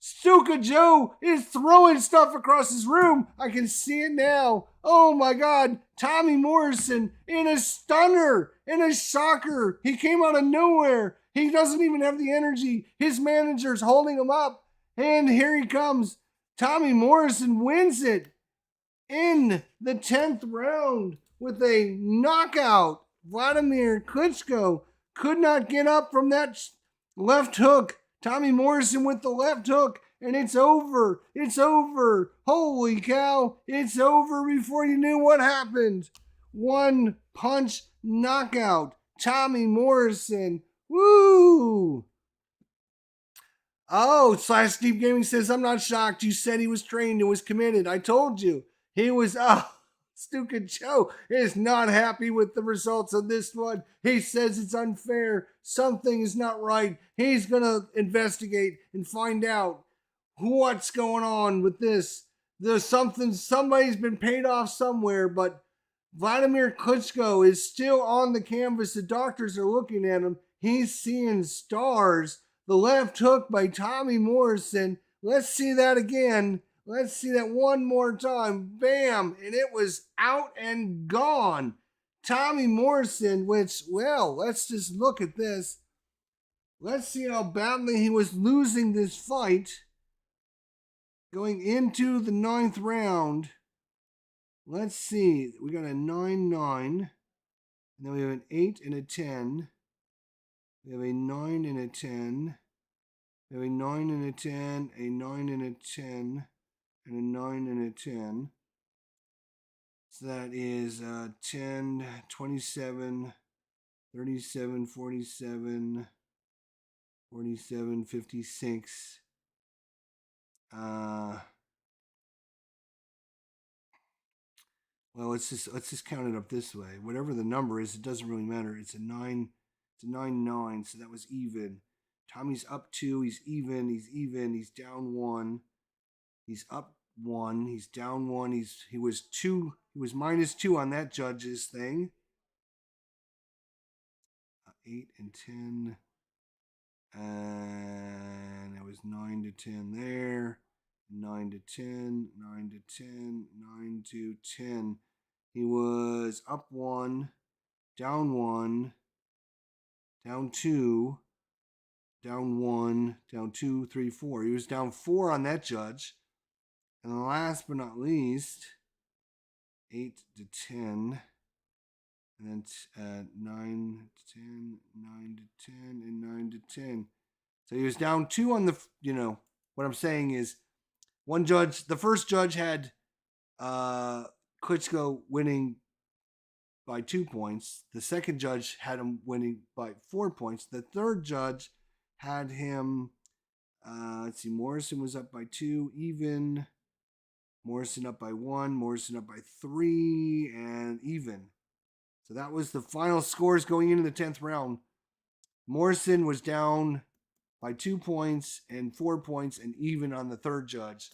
Stuka Joe is throwing stuff across his room. I can see it now. Oh my God. Tommy Morrison in a stunner, in a shocker. He came out of nowhere. He doesn't even have the energy. His manager's holding him up. And here he comes. Tommy Morrison wins it in the 10th round with a knockout. Wladimir Klitschko could not get up from that left hook. Tommy Morrison with the left hook, and it's over. It's over. Holy cow. It's over before you knew what happened. One punch knockout. Tommy Morrison. Woo! Oh, Slash Deep Gaming says, I'm not shocked. You said he was trained and was committed. I told you. He was, Stuka Joe is not happy with the results of this one. He says it's unfair. Something is not right. He's going to investigate and find out what's going on with this. There's somebody's been paid off somewhere, but Wladimir Klitschko is still on the canvas. The doctors are looking at him. He's seeing stars. The left hook by Tommy Morrison. Let's see that again. Let's see that one more time. Bam! And it was out and gone. Tommy Morrison, which, well, let's just look at this. Let's see how badly he was losing this fight. Going into the 9th round. Let's see. We got a 9-9. And then we have an 8 and a 10. We have a 9 and a 10. We have a 9 and a 10. A 9 and a 10. And a 9 and a 10. So that is 10, 27, 37, 47, 47, 56. Well, let's just count it up this way. Whatever the number is, it doesn't really matter. It's a 9. It's a 9-9, so that was even. Tommy's up 2. He's even. He's even. He's down 1. He's up 1. He's down 1. He was 2. He was -2 on that judge's thing. 8 and 10. And it was 9 to 10 there. 9 to 10. 9 to 10. 9 to 10. He was up 1. Down 1. Down 2. Down 1. Down 2, 3, 4. He was down 4 on that judge. And last but not least, 8 to 10, and then 9 to 10, 9 to 10, and 9 to 10. So he was down 2 on the, what I'm saying is one judge, the first judge had Klitschko winning by 2 points. The second judge had him winning by 4 points. The third judge had him, Morrison was up by 2, even. Morrison up by 1, Morrison up by 3, and even. So that was the final scores going into the 10th round. Morrison was down by 2 points and 4 points and even on the third judge.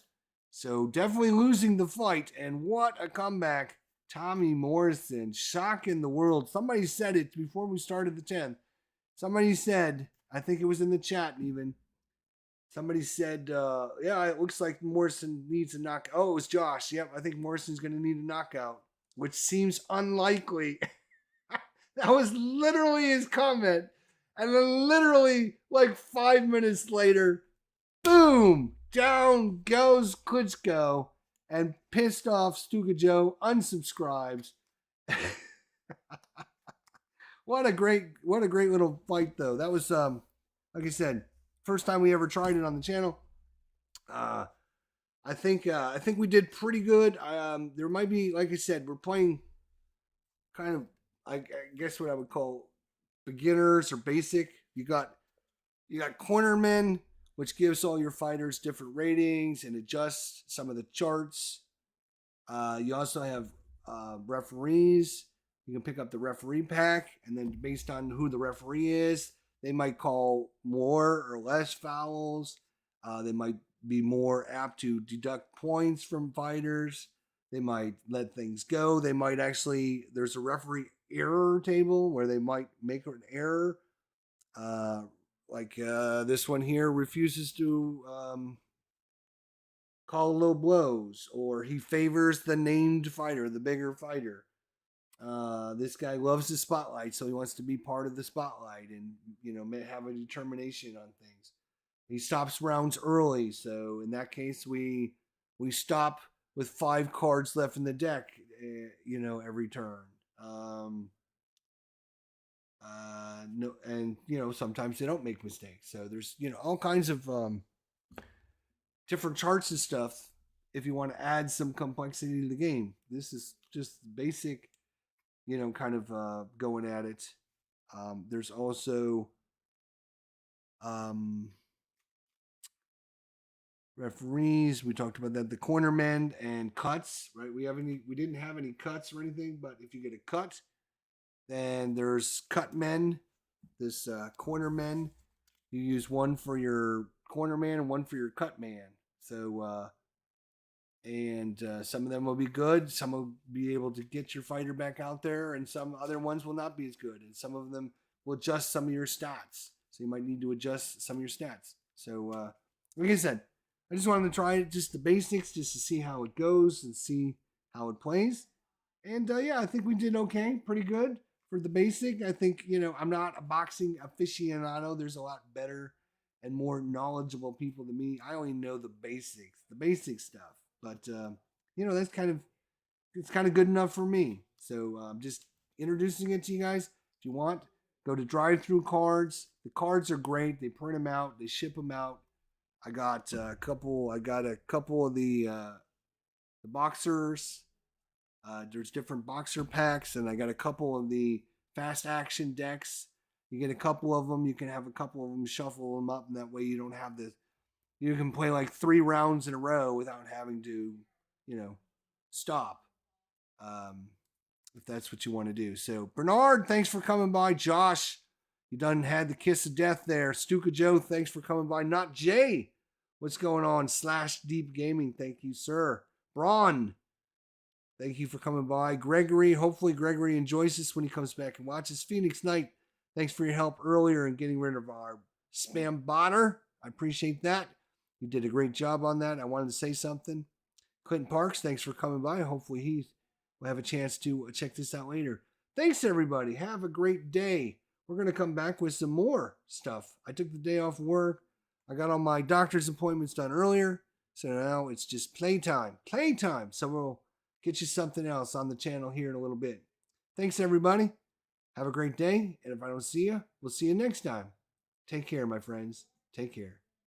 So definitely losing the fight. And what a comeback. Tommy Morrison, shocking the world. Somebody said it before we started the 10th. Somebody said, I think it was in the chat even, Somebody said, yeah, it looks like Morrison needs a knockout. Oh, it was Josh. Yep, I think Morrison's going to need a knockout, which seems unlikely. That was literally his comment. And then literally like 5 minutes later, boom, down goes Klitschko, and pissed off Stuka Joe unsubscribes. What a great little fight though. That was like I said, first time we ever tried it on the channel. Uh I think we did pretty good. There might be, like I said, we're playing kind of I guess what I would call beginners or basic. You got cornermen, which gives all your fighters different ratings and adjusts some of the charts. You also have referees. You can pick up the referee pack, and then based on who the referee is, they might call more or less fouls. They might be more apt to deduct points from fighters. They might let things go. They might actually, there's a referee error table where they might make an error. Like this one here refuses to call low blows, or he favors the named fighter, the bigger fighter. This guy loves the spotlight, so he wants to be part of the spotlight and have a determination on things. He stops rounds early, so in that case we stop with 5 cards left in the deck, every turn. No, and sometimes they don't make mistakes. So there's all kinds of different charts and stuff. If you want to add some complexity to the game, this is just basic, kind of going at it. There's also referees. We talked about that. The cornermen and cuts. Right? We didn't have any cuts or anything, but if you get a cut, then there's cut men. This corner men. You use one for your corner man and one for your cut man. So some of them will be good. Some will be able to get your fighter back out there, and some other ones will not be as good. And some of them will adjust some of your stats. So you might need to adjust some of your stats. So like I said, I just wanted to try just the basics, just to see how it goes and see how it plays. And yeah, I think we did okay, pretty good for the basic. I think, I'm not a boxing aficionado. There's a lot better and more knowledgeable people than me. I only know the basic stuff. But, that's it's kind of good enough for me. So I'm just introducing it to you guys. If you want, go to drive-through cards. The cards are great. They print them out. They ship them out. I got a couple of the boxers. There's different boxer packs, and I got a couple of the fast action decks. You get a couple of them. You can have a couple of them, shuffle them up, and that way you don't have this. You can play like 3 rounds in a row without having to, stop. If that's what you want to do. So Bernard, thanks for coming by. Josh, you done had the kiss of death there. Stuka Joe, thanks for coming by. Not Jay, what's going on? /Deep Gaming, thank you, sir. Braun, thank you for coming by. Gregory, hopefully Gregory enjoys this when he comes back and watches. Phoenix Knight, thanks for your help earlier in getting rid of our spam botter. I appreciate that. You did a great job on that. I wanted to say something. Clinton Parks, thanks for coming by. Hopefully he will have a chance to check this out later. Thanks, everybody. Have a great day. We're going to come back with some more stuff. I took the day off work. I got all my doctor's appointments done earlier. So now it's just playtime. Playtime. So we'll get you something else on the channel here in a little bit. Thanks, everybody. Have a great day. And if I don't see you, we'll see you next time. Take care, my friends. Take care.